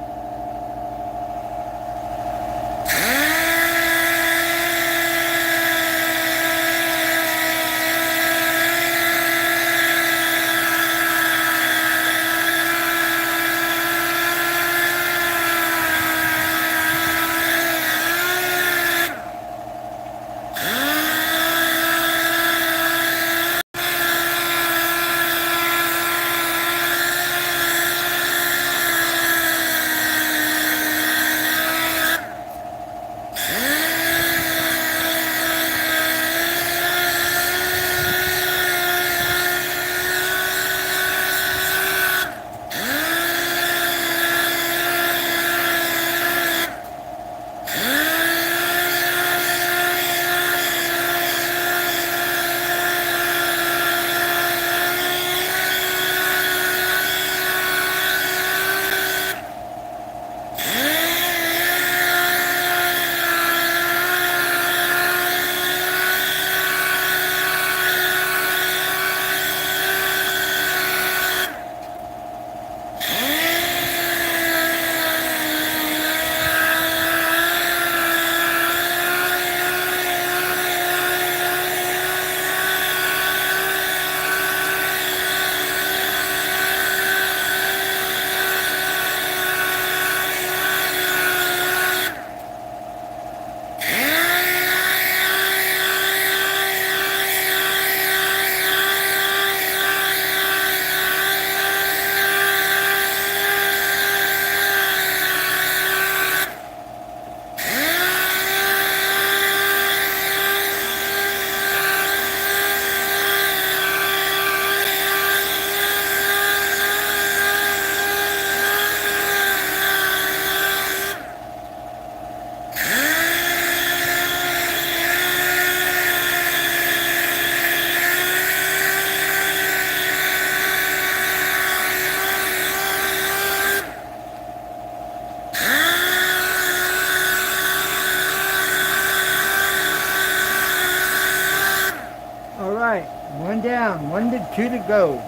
down. 1 to 2 to go.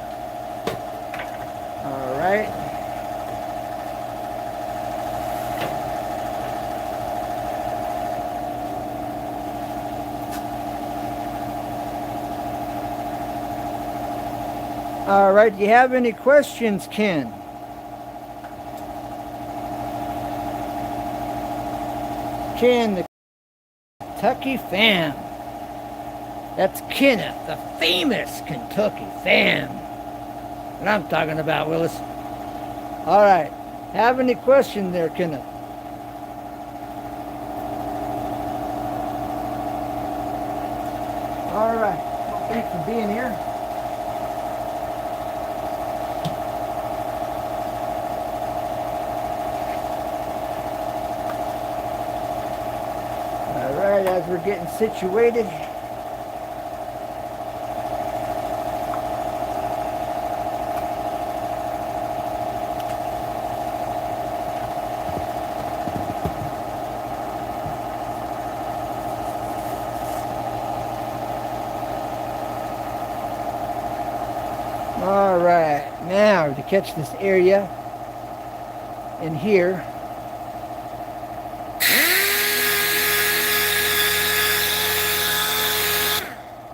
All right. All right, do you have any questions, Ken? Ken, the Kentucky Fam. That's Kenneth, the famous Kentucky Fam. What I'm talking about, Willis. All right, have any questions there, Kenneth? All right, well, thanks for being here. As we're getting situated. All right, now to catch this area in here.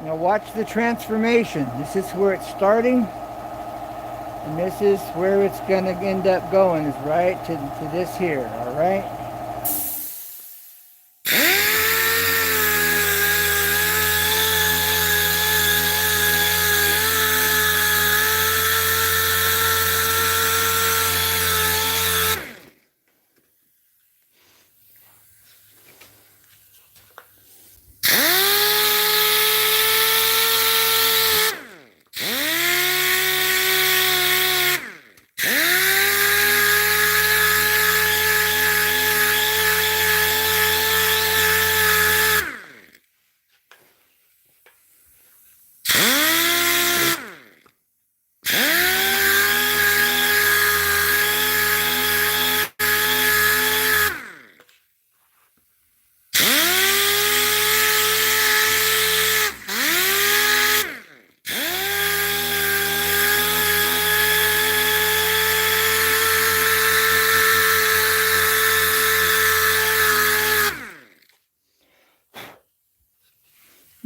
Now watch the transformation. This is where it's starting, and this is where it's going to end up going, is right to this here, all right?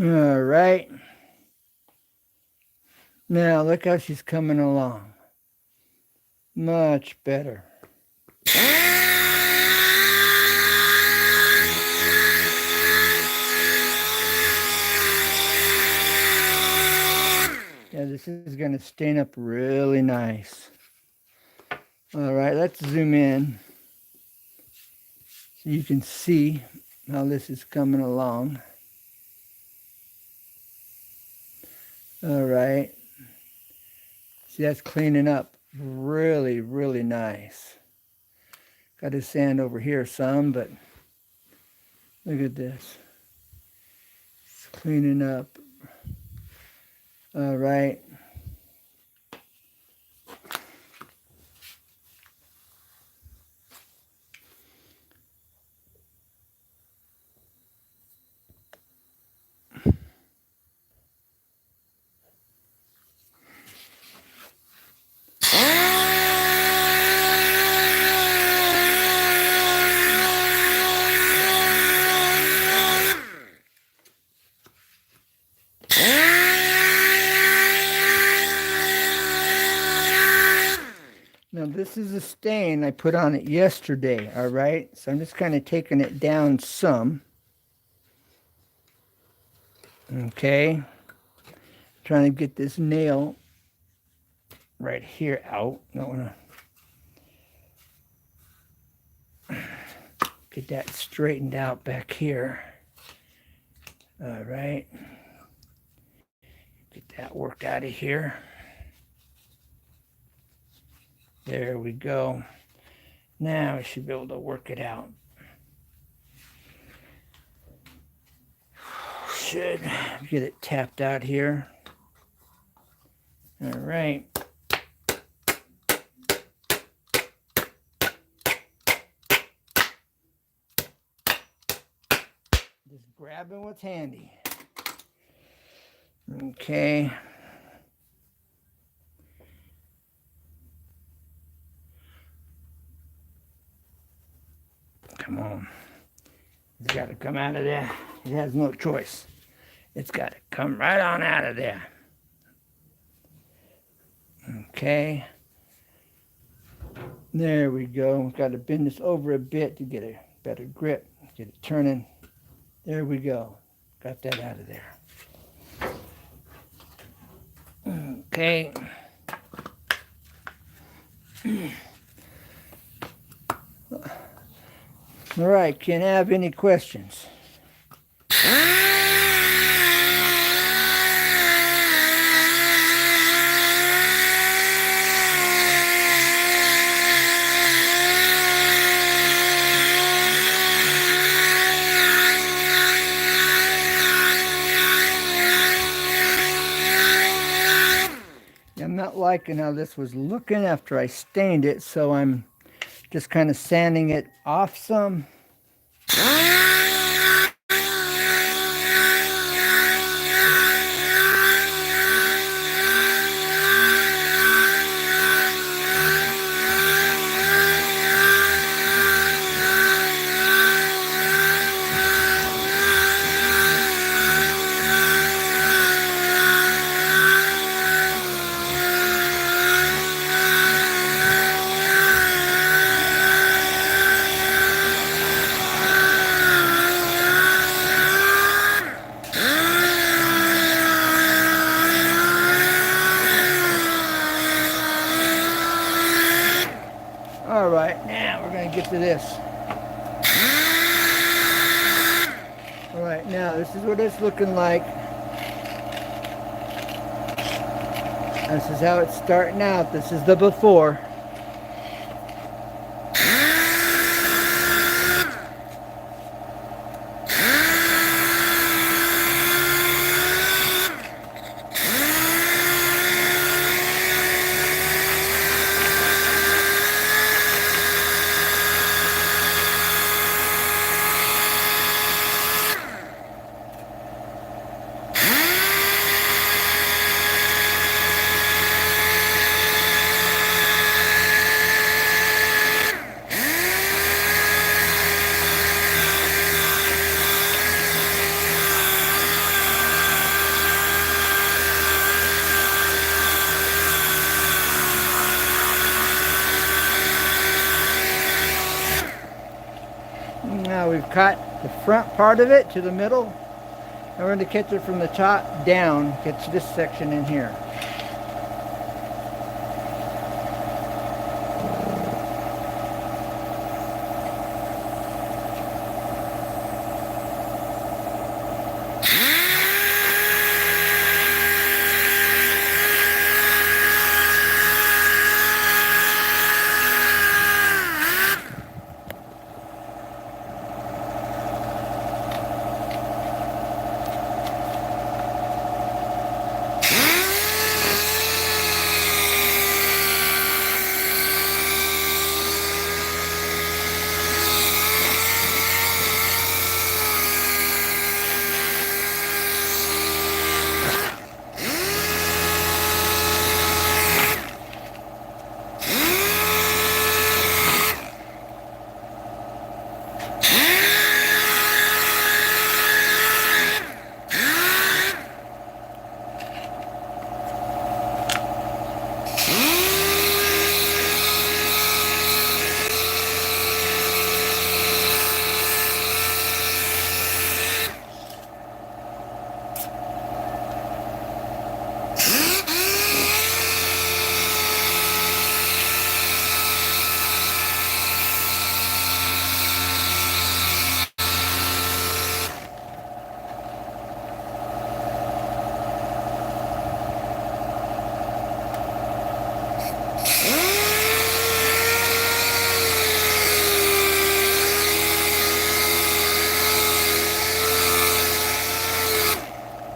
All right. Now look how she's coming along. Much better. Yeah, this is going to stain up really nice. All right, let's zoom in so you can see how this is coming along. All right. See, that's cleaning up really, really nice. Got to sand over here some, but look at this. It's cleaning up. All right. Now this is a stain I put on it yesterday, all right? So I'm just kind of taking it down some. Okay. Trying to get this nail right here out. Don't want to get that straightened out back here. All right. Get that worked out of here. There we go. Now I should be able to work it out. Should get it tapped out here. All right. Just grabbing what's handy. Okay. come on. It's got to come out of there. It has no choice. It's got to come right on out of there. Okay. There we go. We've got to bend this over a bit to get a better grip. Get it turning. There we go. Got that out of there. Okay. All right, can I have any questions? I'm not liking how this was looking after I stained it, so I'm just kind of sanding it off some. All right, now we're going to get to this. All right, now this is what it's looking like. This is how it's starting out. This is the before. Now we've cut the front part of it to the middle, and we're going to catch it from the top down, catch this section in here.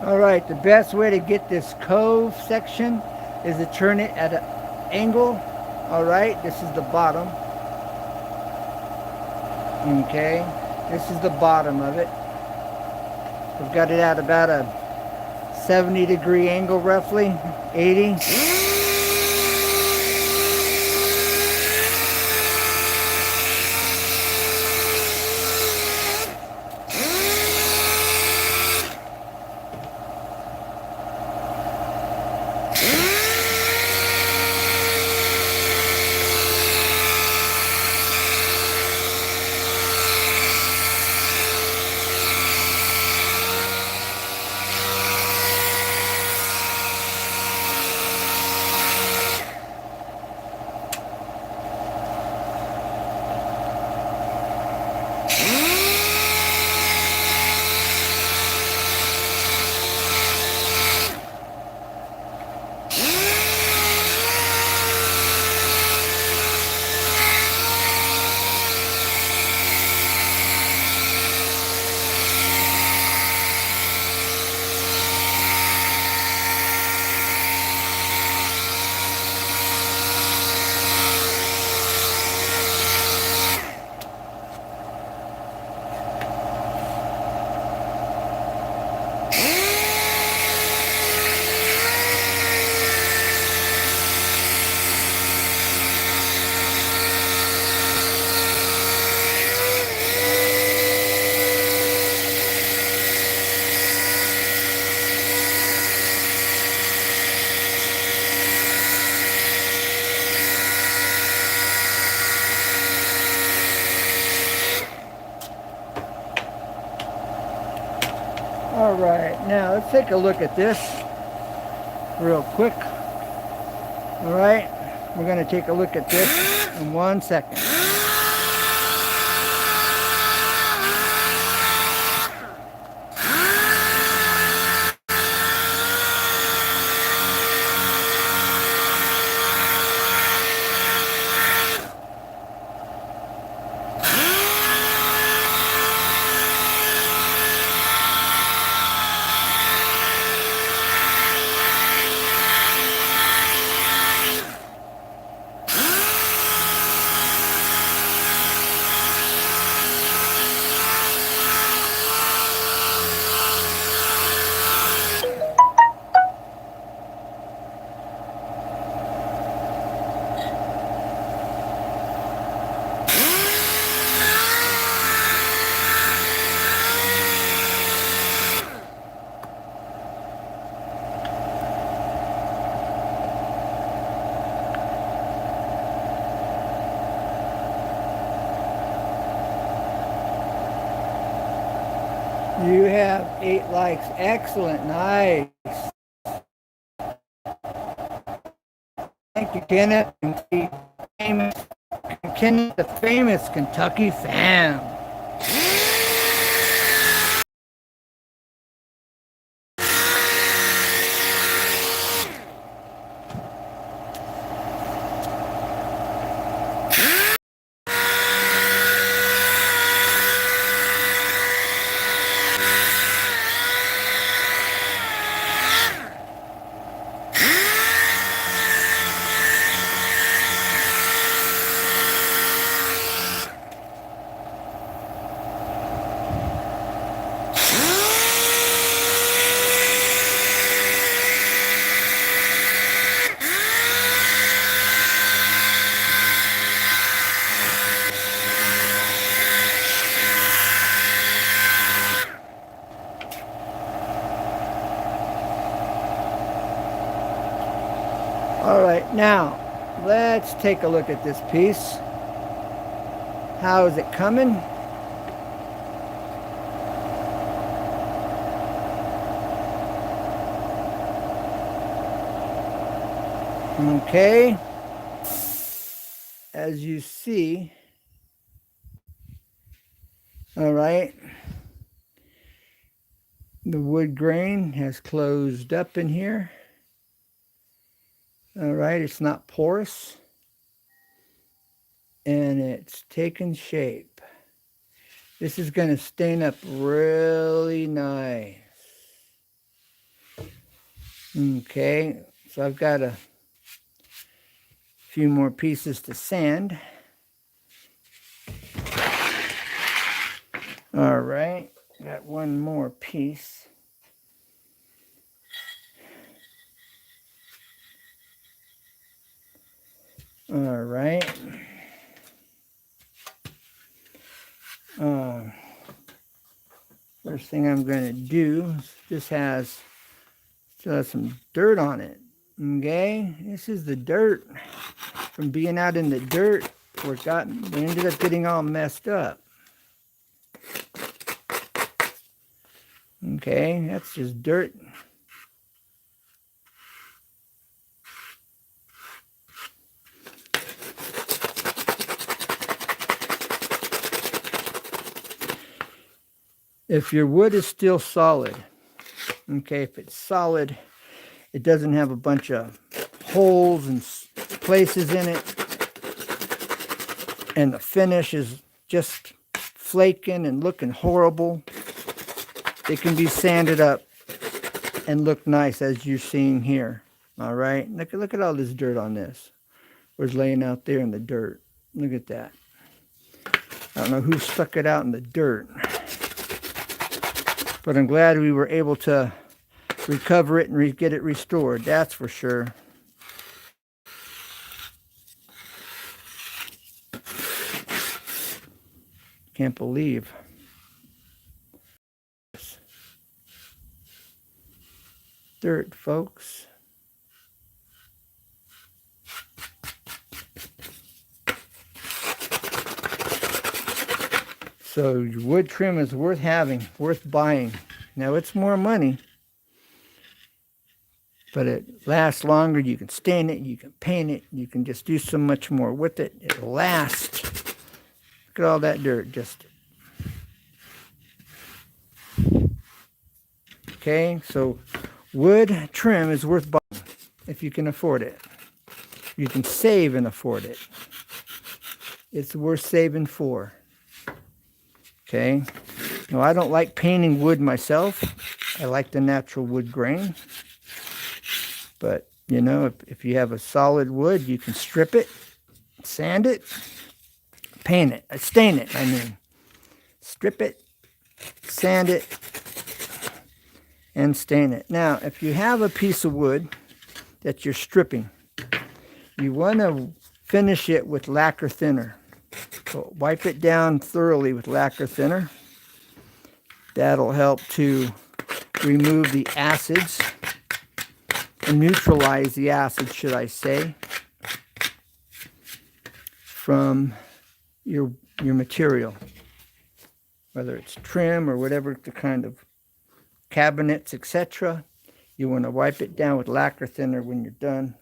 Alright, the best way to get this cove section is to turn it at an angle. Alright, this is the bottom. Okay, this is the bottom of it. We've got it at about a 70-degree angle roughly, 80. All right, now let's take a look at this real quick. All right, we're going to take a look at this in 1 second. You have 8 likes. Excellent. Nice. Thank you, Kenneth. Kenneth, the famous Kentucky fan. All right, now let's take a look at this piece. How is it coming? Okay, as you see, all right, the wood grain has closed up in here. All right, it's not porous, and it's taken shape. This is going to stain up really nice. Okay, so I've got a few more pieces to sand. All right, got one more piece. All right. First thing I'm going to do is this still has some dirt on it. Okay, this is the dirt from being out in the dirt where it ended up getting all messed up. Okay, that's just dirt. If your wood is still solid, okay, if it's solid, it doesn't have a bunch of holes and places in it, and the finish is just flaking and looking horrible, it can be sanded up and look nice as you're seeing here. All right, look at all this dirt on this. It's laying out there in the dirt. Look at that. I don't know who stuck it out in the dirt, but I'm glad we were able to recover it and get it restored. That's for sure. Can't believe. Dirt, folks. So wood trim is worth having, worth buying. Now it's more money, but it lasts longer. You can stain it, you can paint it, you can just do so much more with it. It'll last. Look at all that dirt. Just okay. So wood trim is worth buying if you can afford it. You can save and afford it. It's worth saving for. Okay. Now I don't like painting wood myself. I like the natural wood grain. But, you know, if you have a solid wood, you can strip it, sand it, paint it, stain it, I mean. Strip it, sand it, and stain it. Now, if you have a piece of wood that you're stripping, you want to finish it with lacquer thinner. So wipe it down thoroughly with lacquer thinner. That'll help to remove the acids and neutralize the acid, should I say, from your material, whether it's trim or whatever the kind of cabinets, etc. You want to wipe it down with lacquer thinner when you're done.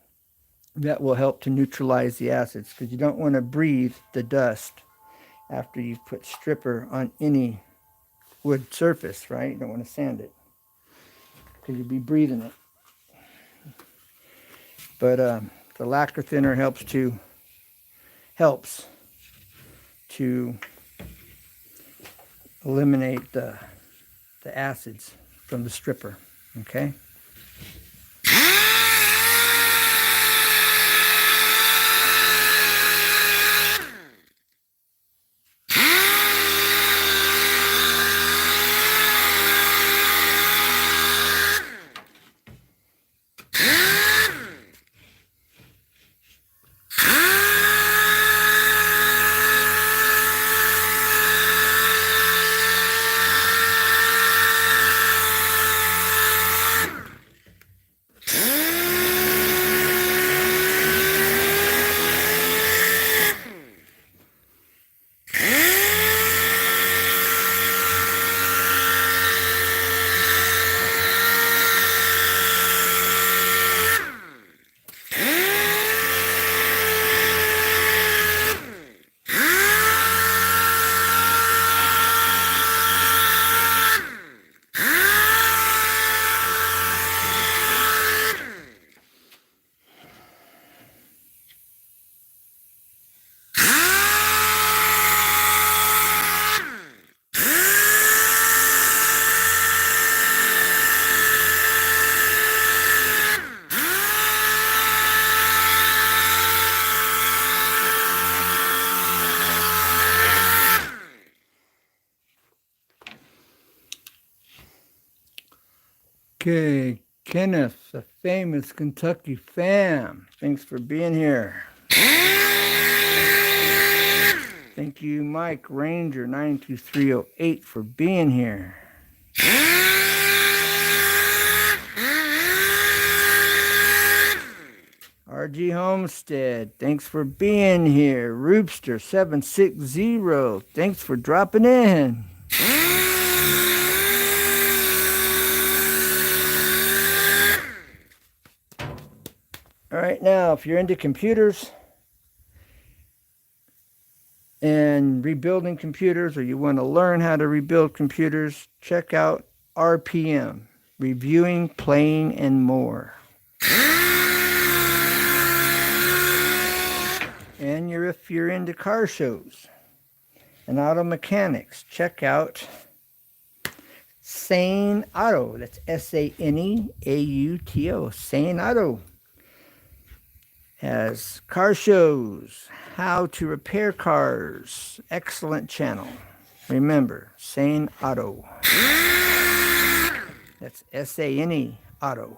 That will help to neutralize the acids, because you don't want to breathe the dust after you've put stripper on any wood surface, right? You don't want to sand it, because you'll be breathing it. But the lacquer thinner helps to eliminate the acids from the stripper. Okay. Okay, Kenneth, the famous Kentucky fam. Thanks for being here. Thank you, Mike Ranger 92308, for being here. RG Homestead, thanks for being here. Roopster 760, thanks for dropping in. All right, now, if you're into computers and rebuilding computers, or you want to learn how to rebuild computers, check out RPM, Reviewing, Playing, and More. And if you're into car shows and auto mechanics, check out Sane Auto. That's SANEAUTO, Sane Auto. Has car shows, how to repair cars, excellent channel. Remember, Sane Auto. That's SANE Auto.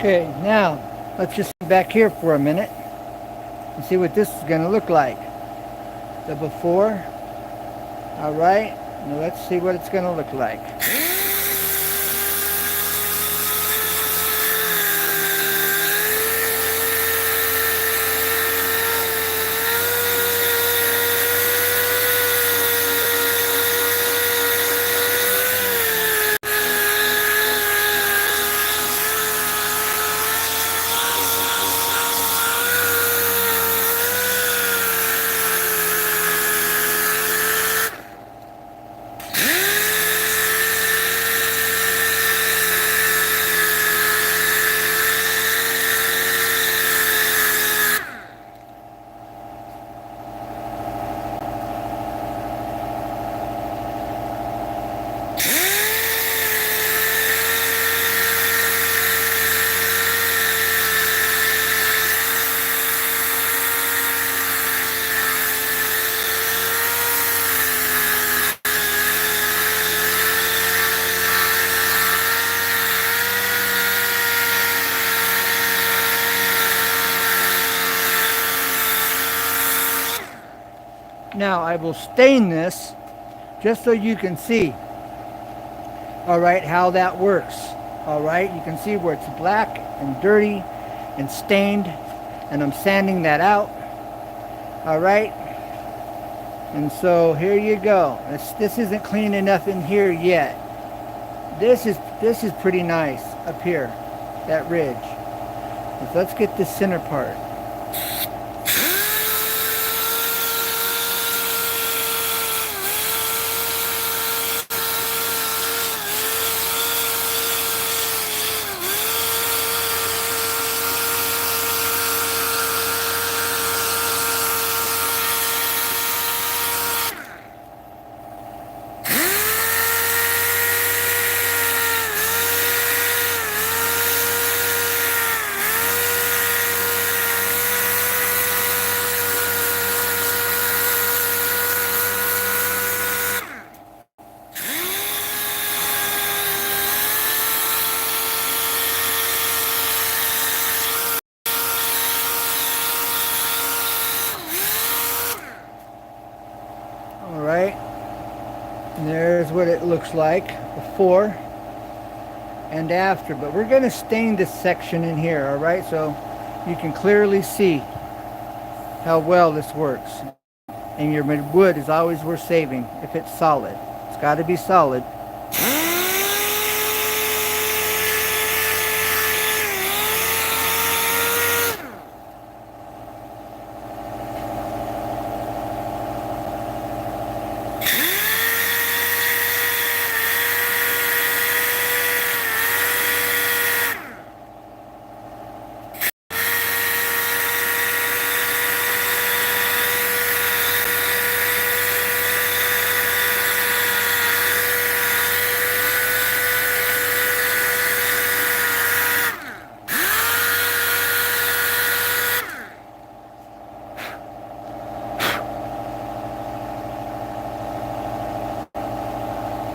Okay, now let's just sit back here for a minute and see what this is going to look like. The before. All right, now let's see what it's going to look like. Now I will stain this just so you can see, all right, how that works. All right, you can see where it's black and dirty and stained, and I'm sanding that out. All right, and so here you go. This isn't clean enough in here yet. This is pretty nice up here, that ridge. So let's get this center part. All right, and there's what it looks like before and after, but we're going to stain this section in here, all right, so you can clearly see how well this works. And your wood is always worth saving if it's solid. It's got to be solid.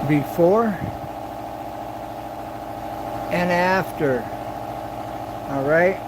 Before and after. All right.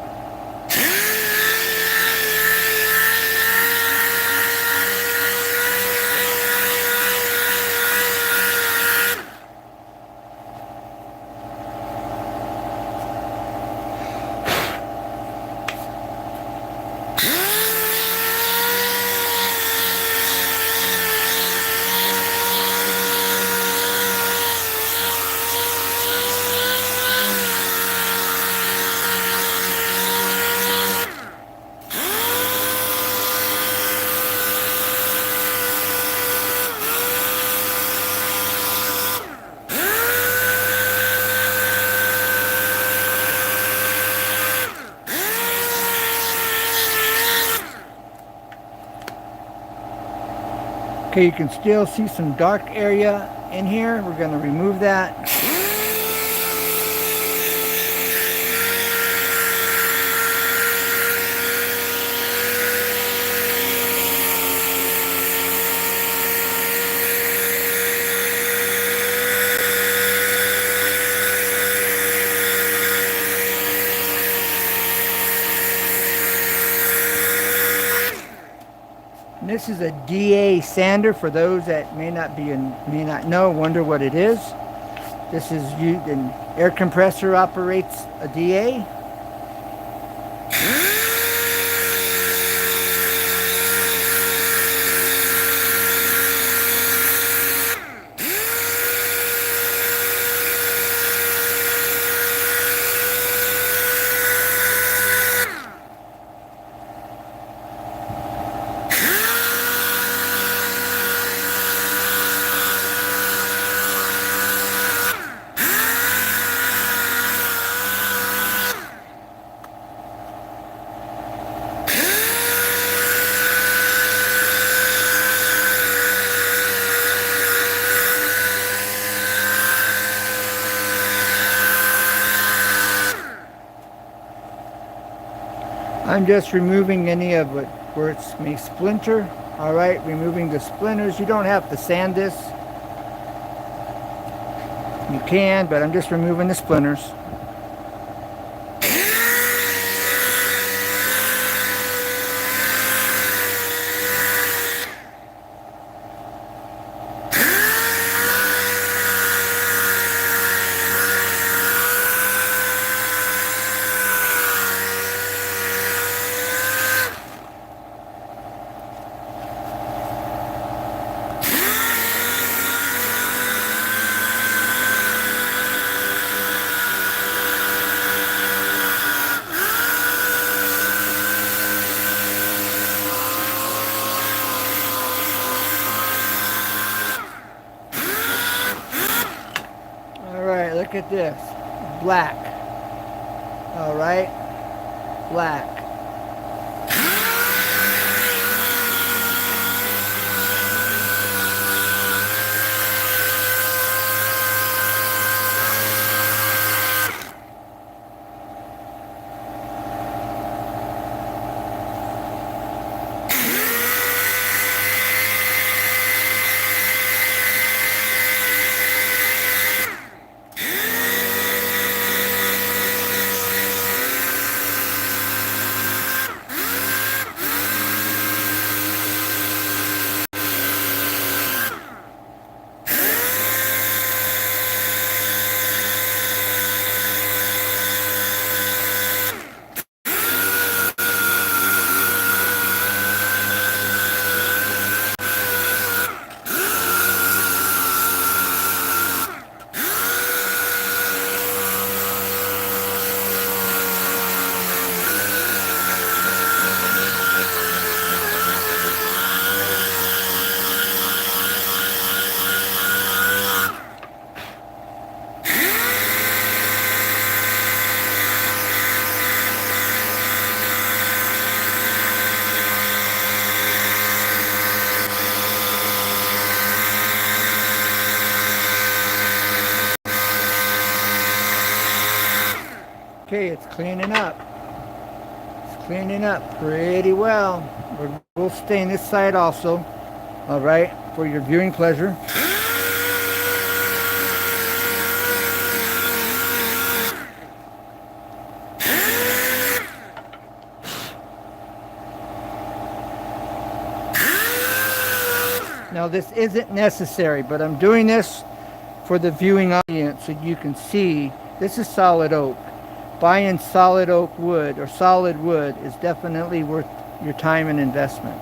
Okay, you can still see some dark area in here. We're going to remove that. This is a DA sander for those that may not know, wonder what it is. This is an air compressor operates a DA. I'm just removing any of it where it may splinter. All right, removing the splinters. You don't have to sand this. You can, but I'm just removing the splinters. Look at this, black. All right, black. Okay, it's cleaning up. It's cleaning up pretty well. We'll stain this side also, all right, for your viewing pleasure. Now this isn't necessary, but I'm doing this for the viewing audience so you can see this is solid oak. Buying solid oak wood or solid wood is definitely worth your time and investment.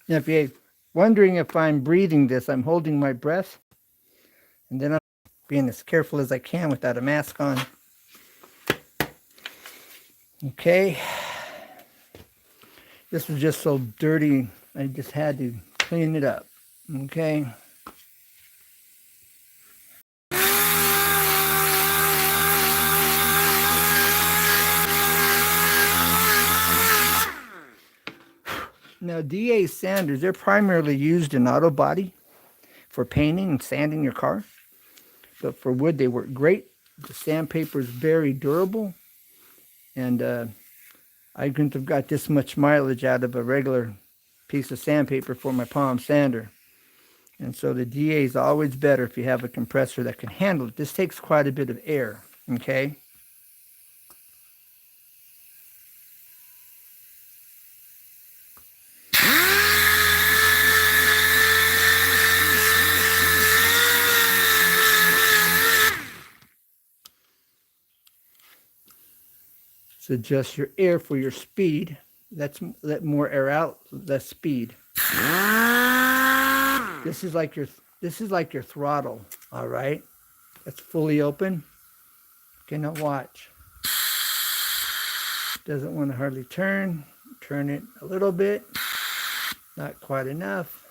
Now, if you're wondering if I'm breathing this, I'm holding my breath, and then I'm being as careful as I can without a mask on. Okay. This was just so dirty, I just had to clean it up. Okay. Now, DA sanders, they're primarily used in auto body for painting and sanding your car. But for wood, they work great. The sandpaper is very durable. And I couldn't have got this much mileage out of a regular piece of sandpaper for my palm sander. And so the DA is always better if you have a compressor that can handle it. This takes quite a bit of air, okay? So adjust your air for your speed. Let more air out, less speed. This is like your throttle, all right? It's fully open. Okay, now watch. Doesn't want to hardly turn. Turn it a little bit. Not quite enough.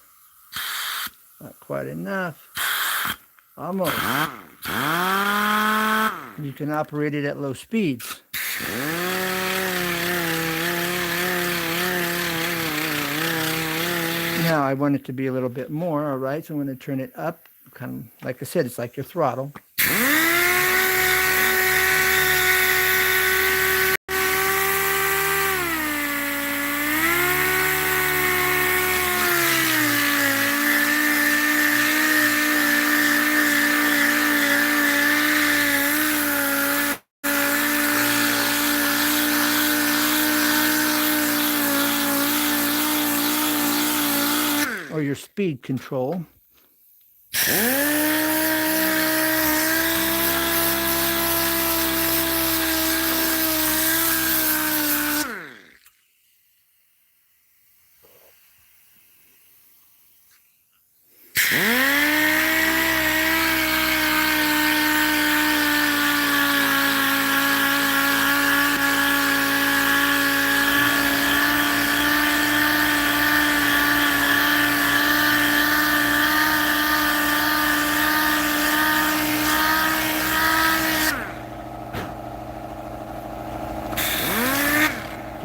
Not quite enough. Almost. You can operate it at low speeds. Now I want it to be a little bit more, all right? So I'm going to turn it up. Kind of, like I said, it's like your throttle. Or your speed control.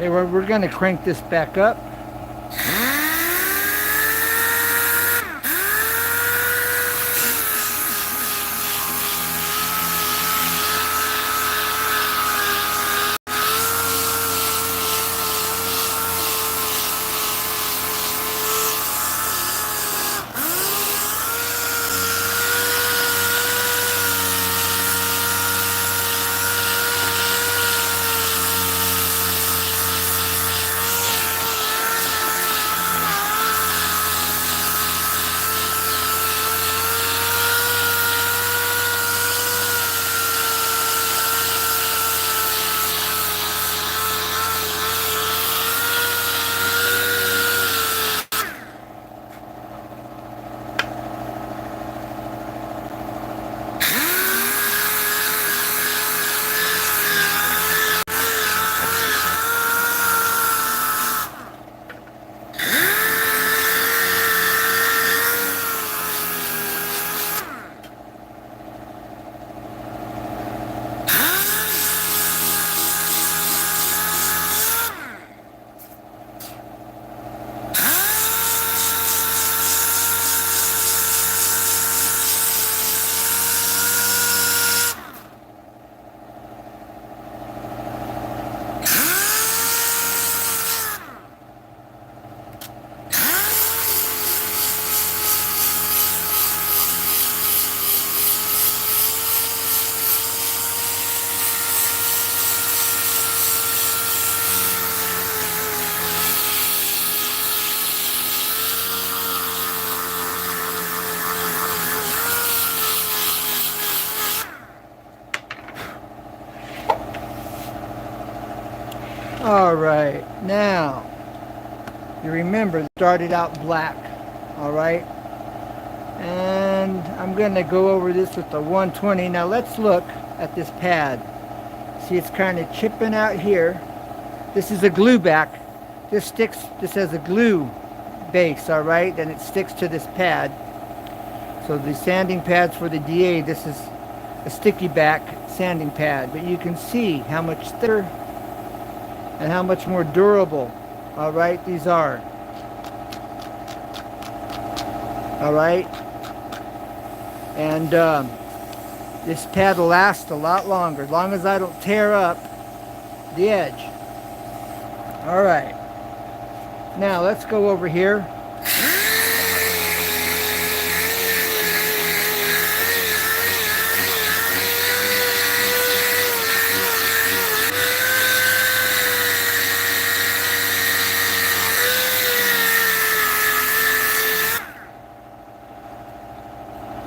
Okay, we're going to crank this back up. All right, now You remember, it started out black, all right? And I'm going to go over this with the 120. Now let's look at this pad. See, it's kind of chipping out here. This is a glue back. This has a glue base, all right? And it sticks to this pad. So the sanding pads for the DA, this is a sticky back sanding pad. But you can see how much thicker and how much more durable, all right, these are. All right? And this pad will last a lot longer, as long as I don't tear up the edge. All right. Now let's go over here.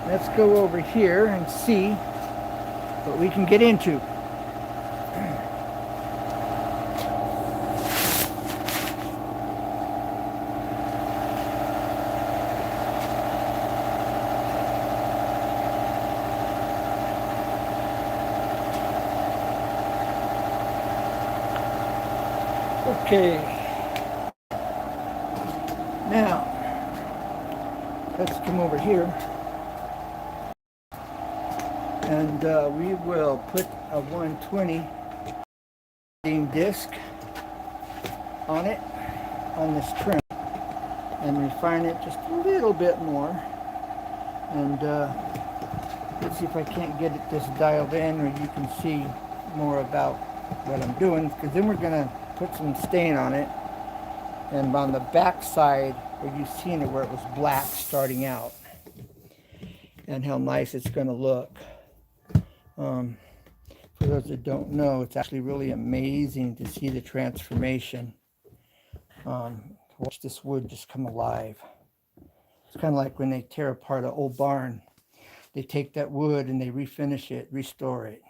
Let's go over here and see what we can get into. Okay. Now, let's come over here. And we will put a 120 disc on it, on this trim, and refine it just a little bit more. And let's see if I can't get this dialed in, or you can see more about what I'm doing, because then we're going to put some stain on it. And on the back side, where you've seen it, where it was black starting out, and how nice it's going to look. For those that don't know, it's actually really amazing to see the transformation. Watch this wood just come alive. It's kind of like when they tear apart an old barn. They take that wood and they refinish it, restore it.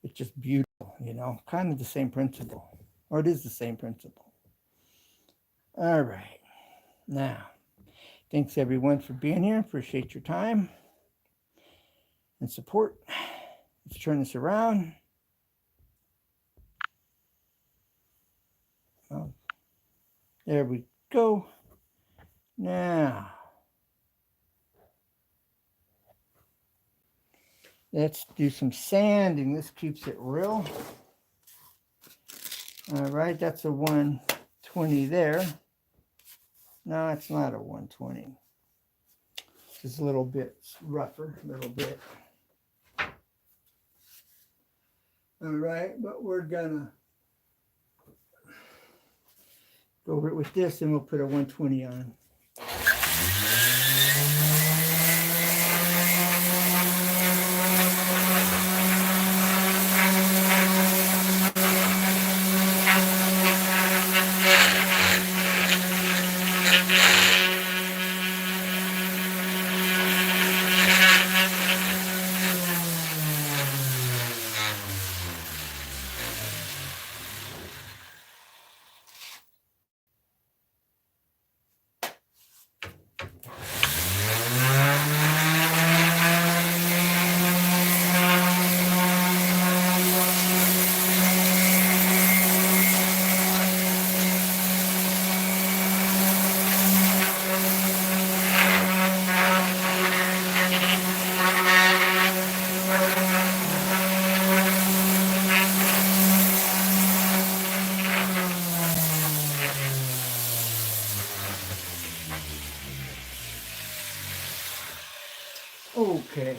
It's just beautiful, you know, kind of the same principle, or it is the same principle. All right. Now, thanks everyone for being here. Appreciate your time and support. Let's turn this around. Oh, there we go. Now, let's do some sanding. This keeps it real. All right, that's a 120 there. No, it's not a 120. It's a little bit rougher, a little bit. All right, but we're gonna go over it with this, and we'll put a 120 on. Okay.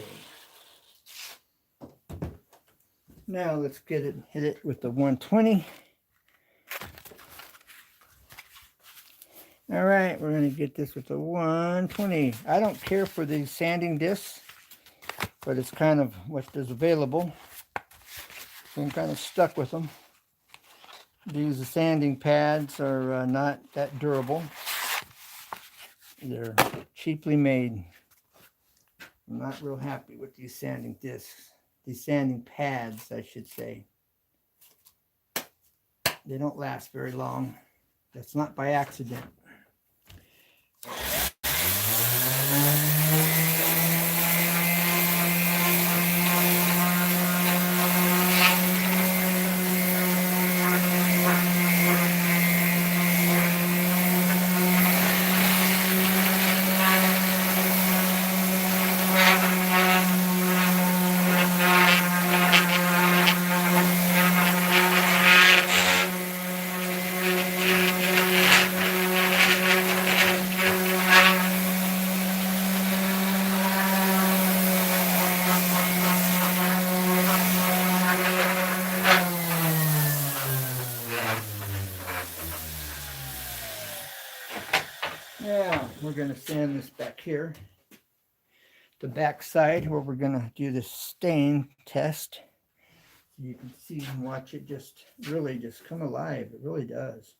Now let's hit it with the 120. All right, we're going to get this with the 120. I don't care for these sanding discs, but it's kind of what is available. So I'm kind of stuck with them. These sanding pads are not that durable. They're cheaply made. I'm not real happy with these sanding discs. These sanding pads, I should say. They don't last very long. That's not by accident. Now we're going to sand this back here, the back side where we're going to do the stain test. You can see and watch it just really just come alive. It really does.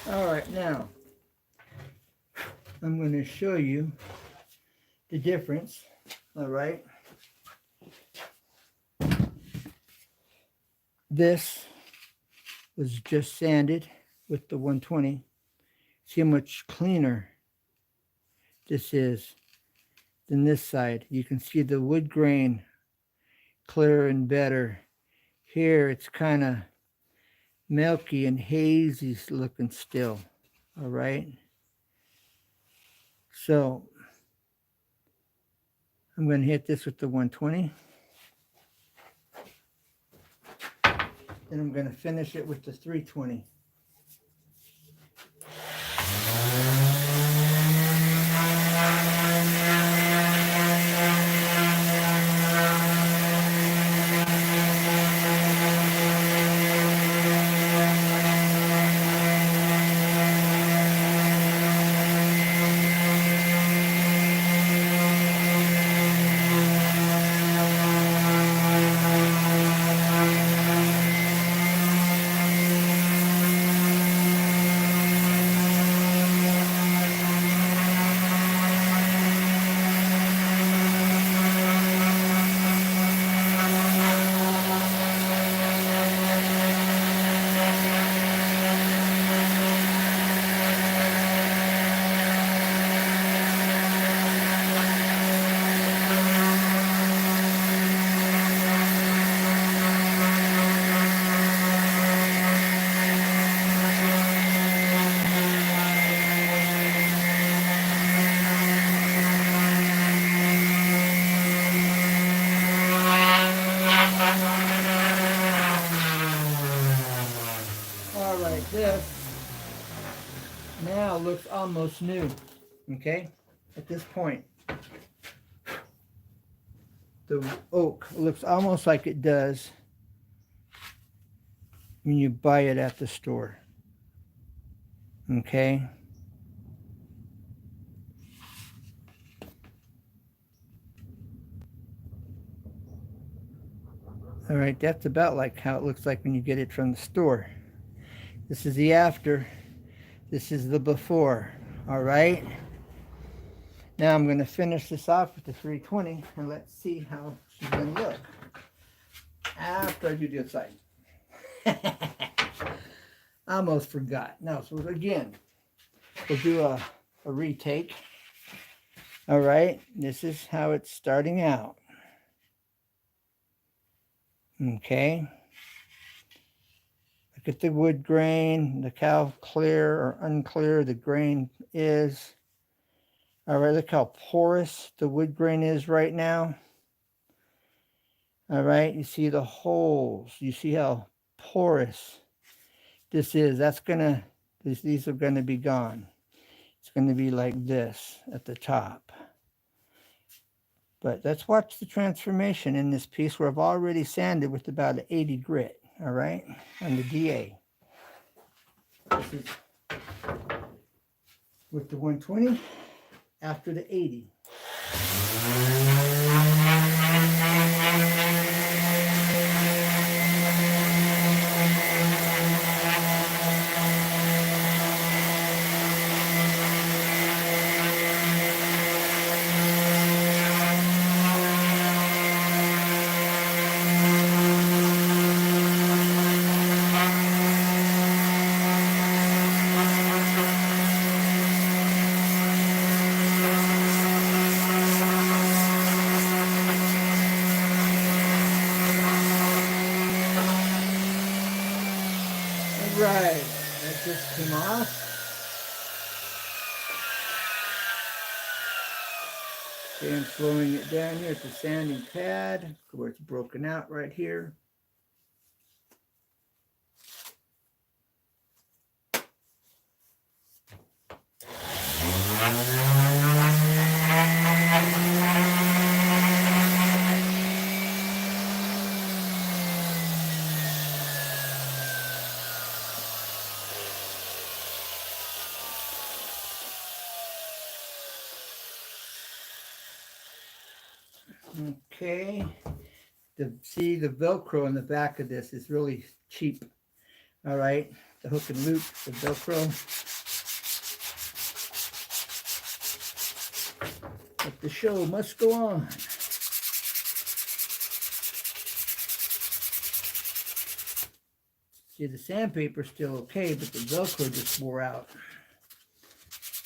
All right, now I'm going to show you the difference. All right. This was just sanded with the 120. See how much cleaner this is than this side. You can see the wood grain clearer and better. Here it's kind of milky and hazy looking still. All right. So I'm going to hit this with the 120. Then I'm going to finish it with the 320. This now looks almost new, okay, at this point. The oak looks almost like it does when you buy it at the store, okay. All right, that's about like how it looks like when you get it from the store. This is the after. This is the before. All right. Now I'm going to finish this off with the 320 and let's see how she's going to look after I do the outside. I almost forgot. Now, so again, we'll do a retake. All right. This is how it's starting out. Okay. Look at the wood grain, look how clear or unclear the grain is. All right, look how porous the wood grain is right now. All right, you see the holes. You see how porous this is. That's gonna, these are gonna be gone. It's gonna be like this at the top. But let's watch the transformation in this piece where I've already sanded with about an 80 grit. All right, on the DA. This is with the 120 after the 80. just came off. Okay, I'm slowing it down here at the sanding pad where it's broken out right here. Okay, see the Velcro in the back of this is really cheap. All right, the hook and loop, the Velcro. But the show must go on. See, the sandpaper's still okay, but the Velcro just wore out.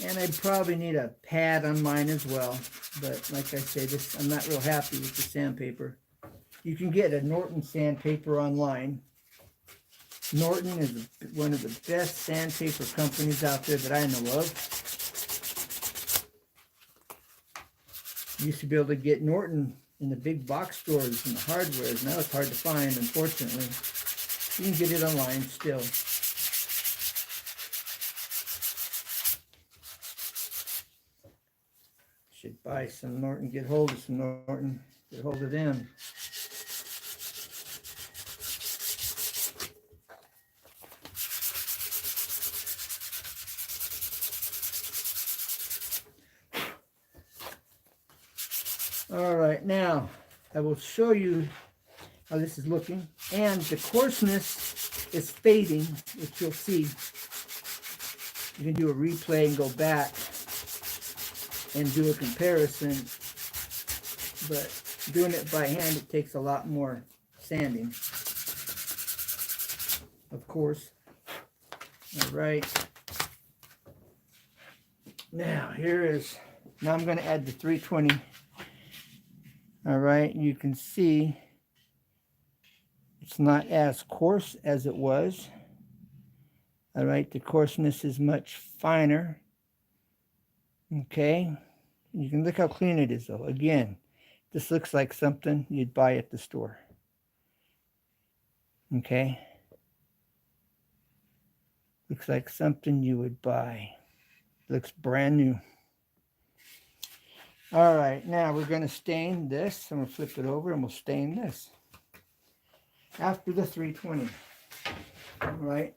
And I'd probably need a pad on mine as well. But like I say, I'm not real happy with the sandpaper. You can get a Norton sandpaper online. Norton is one of the best sandpaper companies out there that I know of. You used to be able to get Norton in the big box stores and the hardwares. Now it's hard to find, unfortunately. You can get it online still. Should buy some Norton, get hold of some Norton, get hold of them. All right, now I will show you how this is looking, and the coarseness is fading, which you'll see. You can do a replay and go back and do a comparison, but doing it by hand, it takes a lot more sanding, of course. All right, now I'm going to add the 320. All right, you can see it's not as coarse as it was. All right, the coarseness is much finer. Okay, you can look how clean it is though. Again, this looks like something you'd buy at the store. Okay, looks like something you would buy. Looks brand new. All right, now we're going to stain this. I'm going to flip it over and we'll stain this after the 320. All right,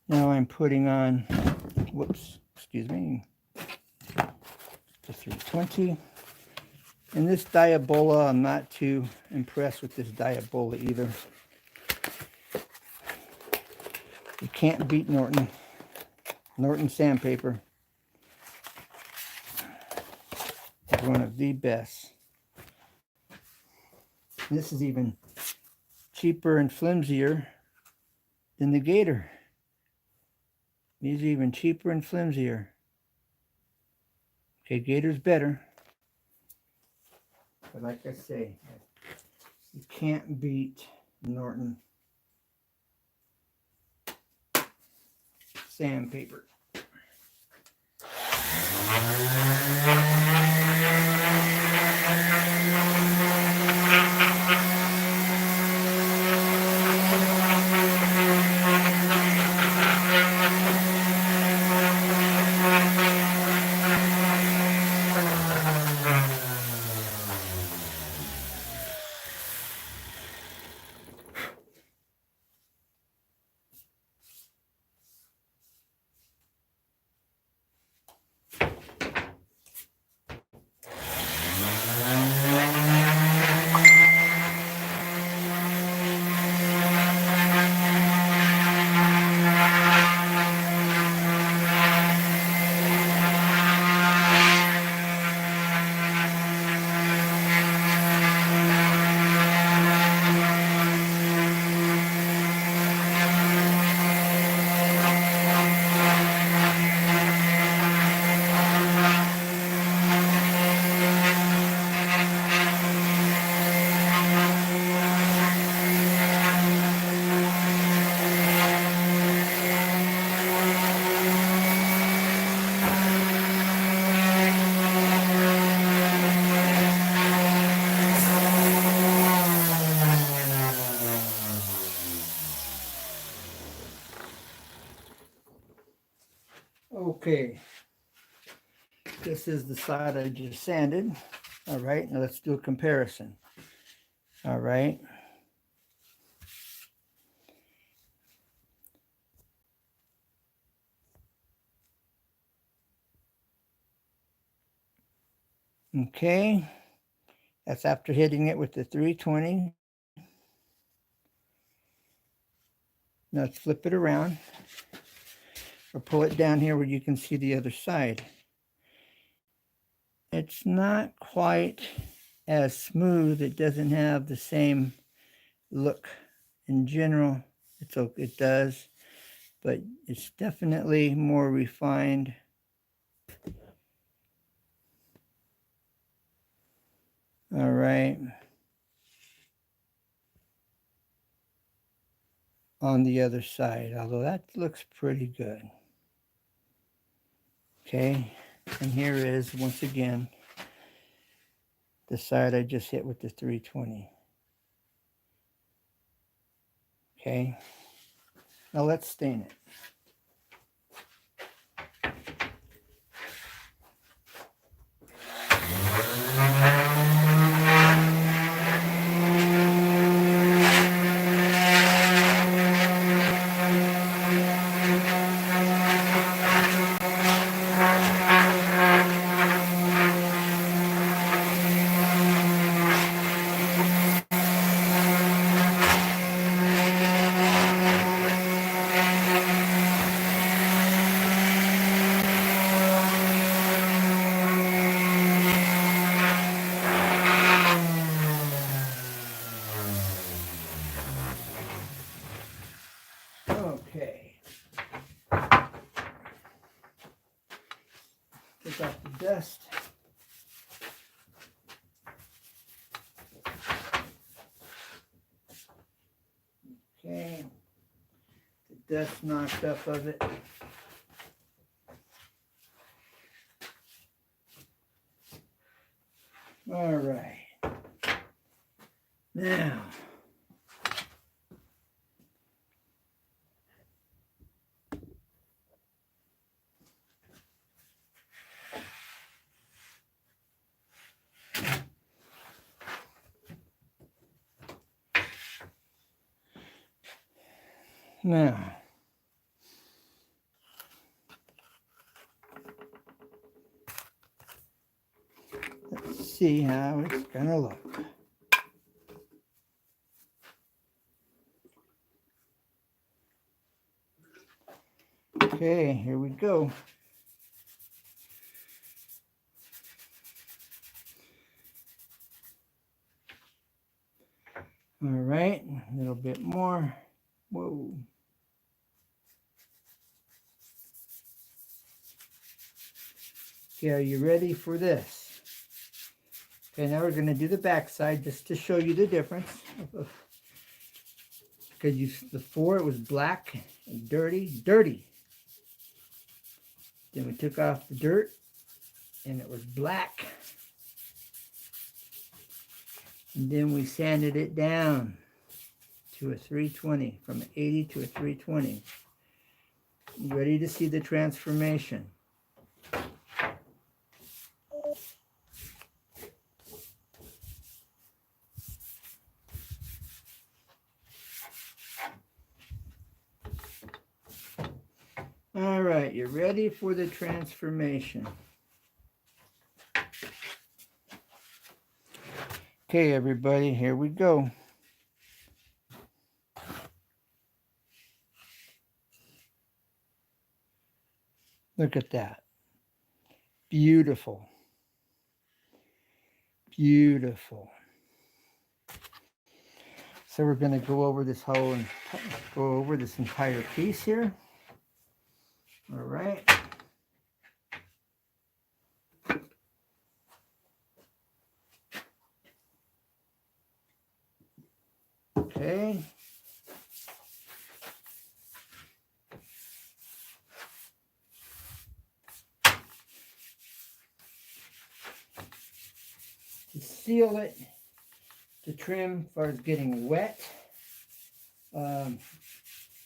now I'm putting on, whoops, excuse me, the 320. And this Diabola, I'm not too impressed with this Diabola either. You can't beat Norton. Norton sandpaper is one of the best. And this is even cheaper and flimsier than the Gator. These are even cheaper and flimsier. Okay, Gator's better. But like I say, you can't beat Norton sandpaper. Okay, this is the side I just sanded. All right, now let's do a comparison. All right. Okay, that's after hitting it with the 320. Now let's flip it around or pull it down here where you can see the other side. It's not quite as smooth. It doesn't have the same look. In general, it does, but it's definitely more refined. All right. On the other side, although that looks pretty good. Okay, and here is, once again, the side I just hit with the 320. Okay, now let's stain it. Okay. Take off the dust. Okay. The dust knocked up of it. All right. Now, let's see how it's gonna look. Okay, here we go. All right, a little bit more. Whoa. Okay, are you ready for this? Okay, now we're going to do the back side just to show you the difference. Because before it was black and dirty. Then we took off the dirt and it was black. And then we sanded it down to a 320, from an 80 to a 320. You ready to see the transformation? All right, you're ready for the transformation. Okay, everybody, here we go. Look at that. Beautiful. Beautiful. So we're going to go over this this entire piece here. All right. Okay. To seal it, to trim as far as getting wet.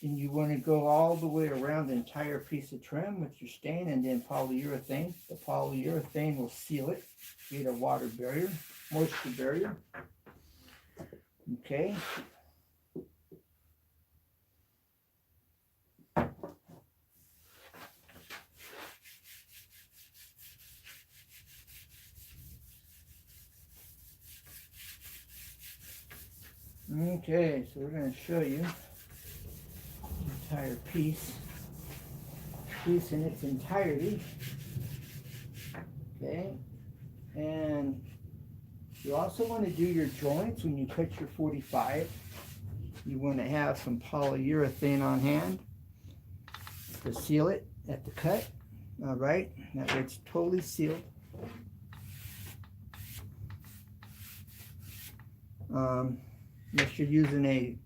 And you want to go all the way around the entire piece of trim with your stain and then polyurethane. The polyurethane will seal it, create a water barrier, moisture barrier. Okay. Okay, so we're going to show you the entire piece in its entirety. Okay, and you also want to do your joints when you cut your 45. You want to have some polyurethane on hand to seal it at the cut. All right, that way it's totally sealed. Unless you're using a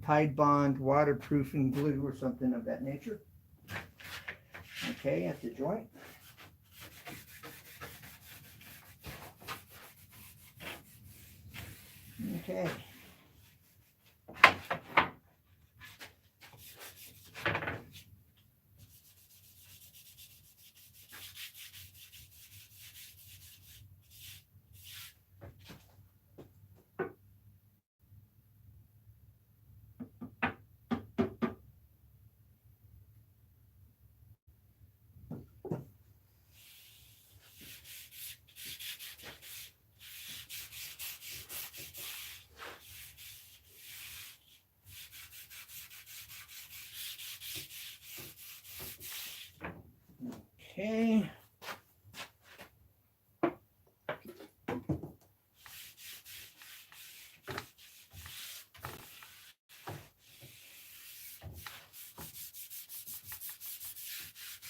Tide Bond waterproofing glue or something of that nature. Okay, at the joint. Okay. Okay.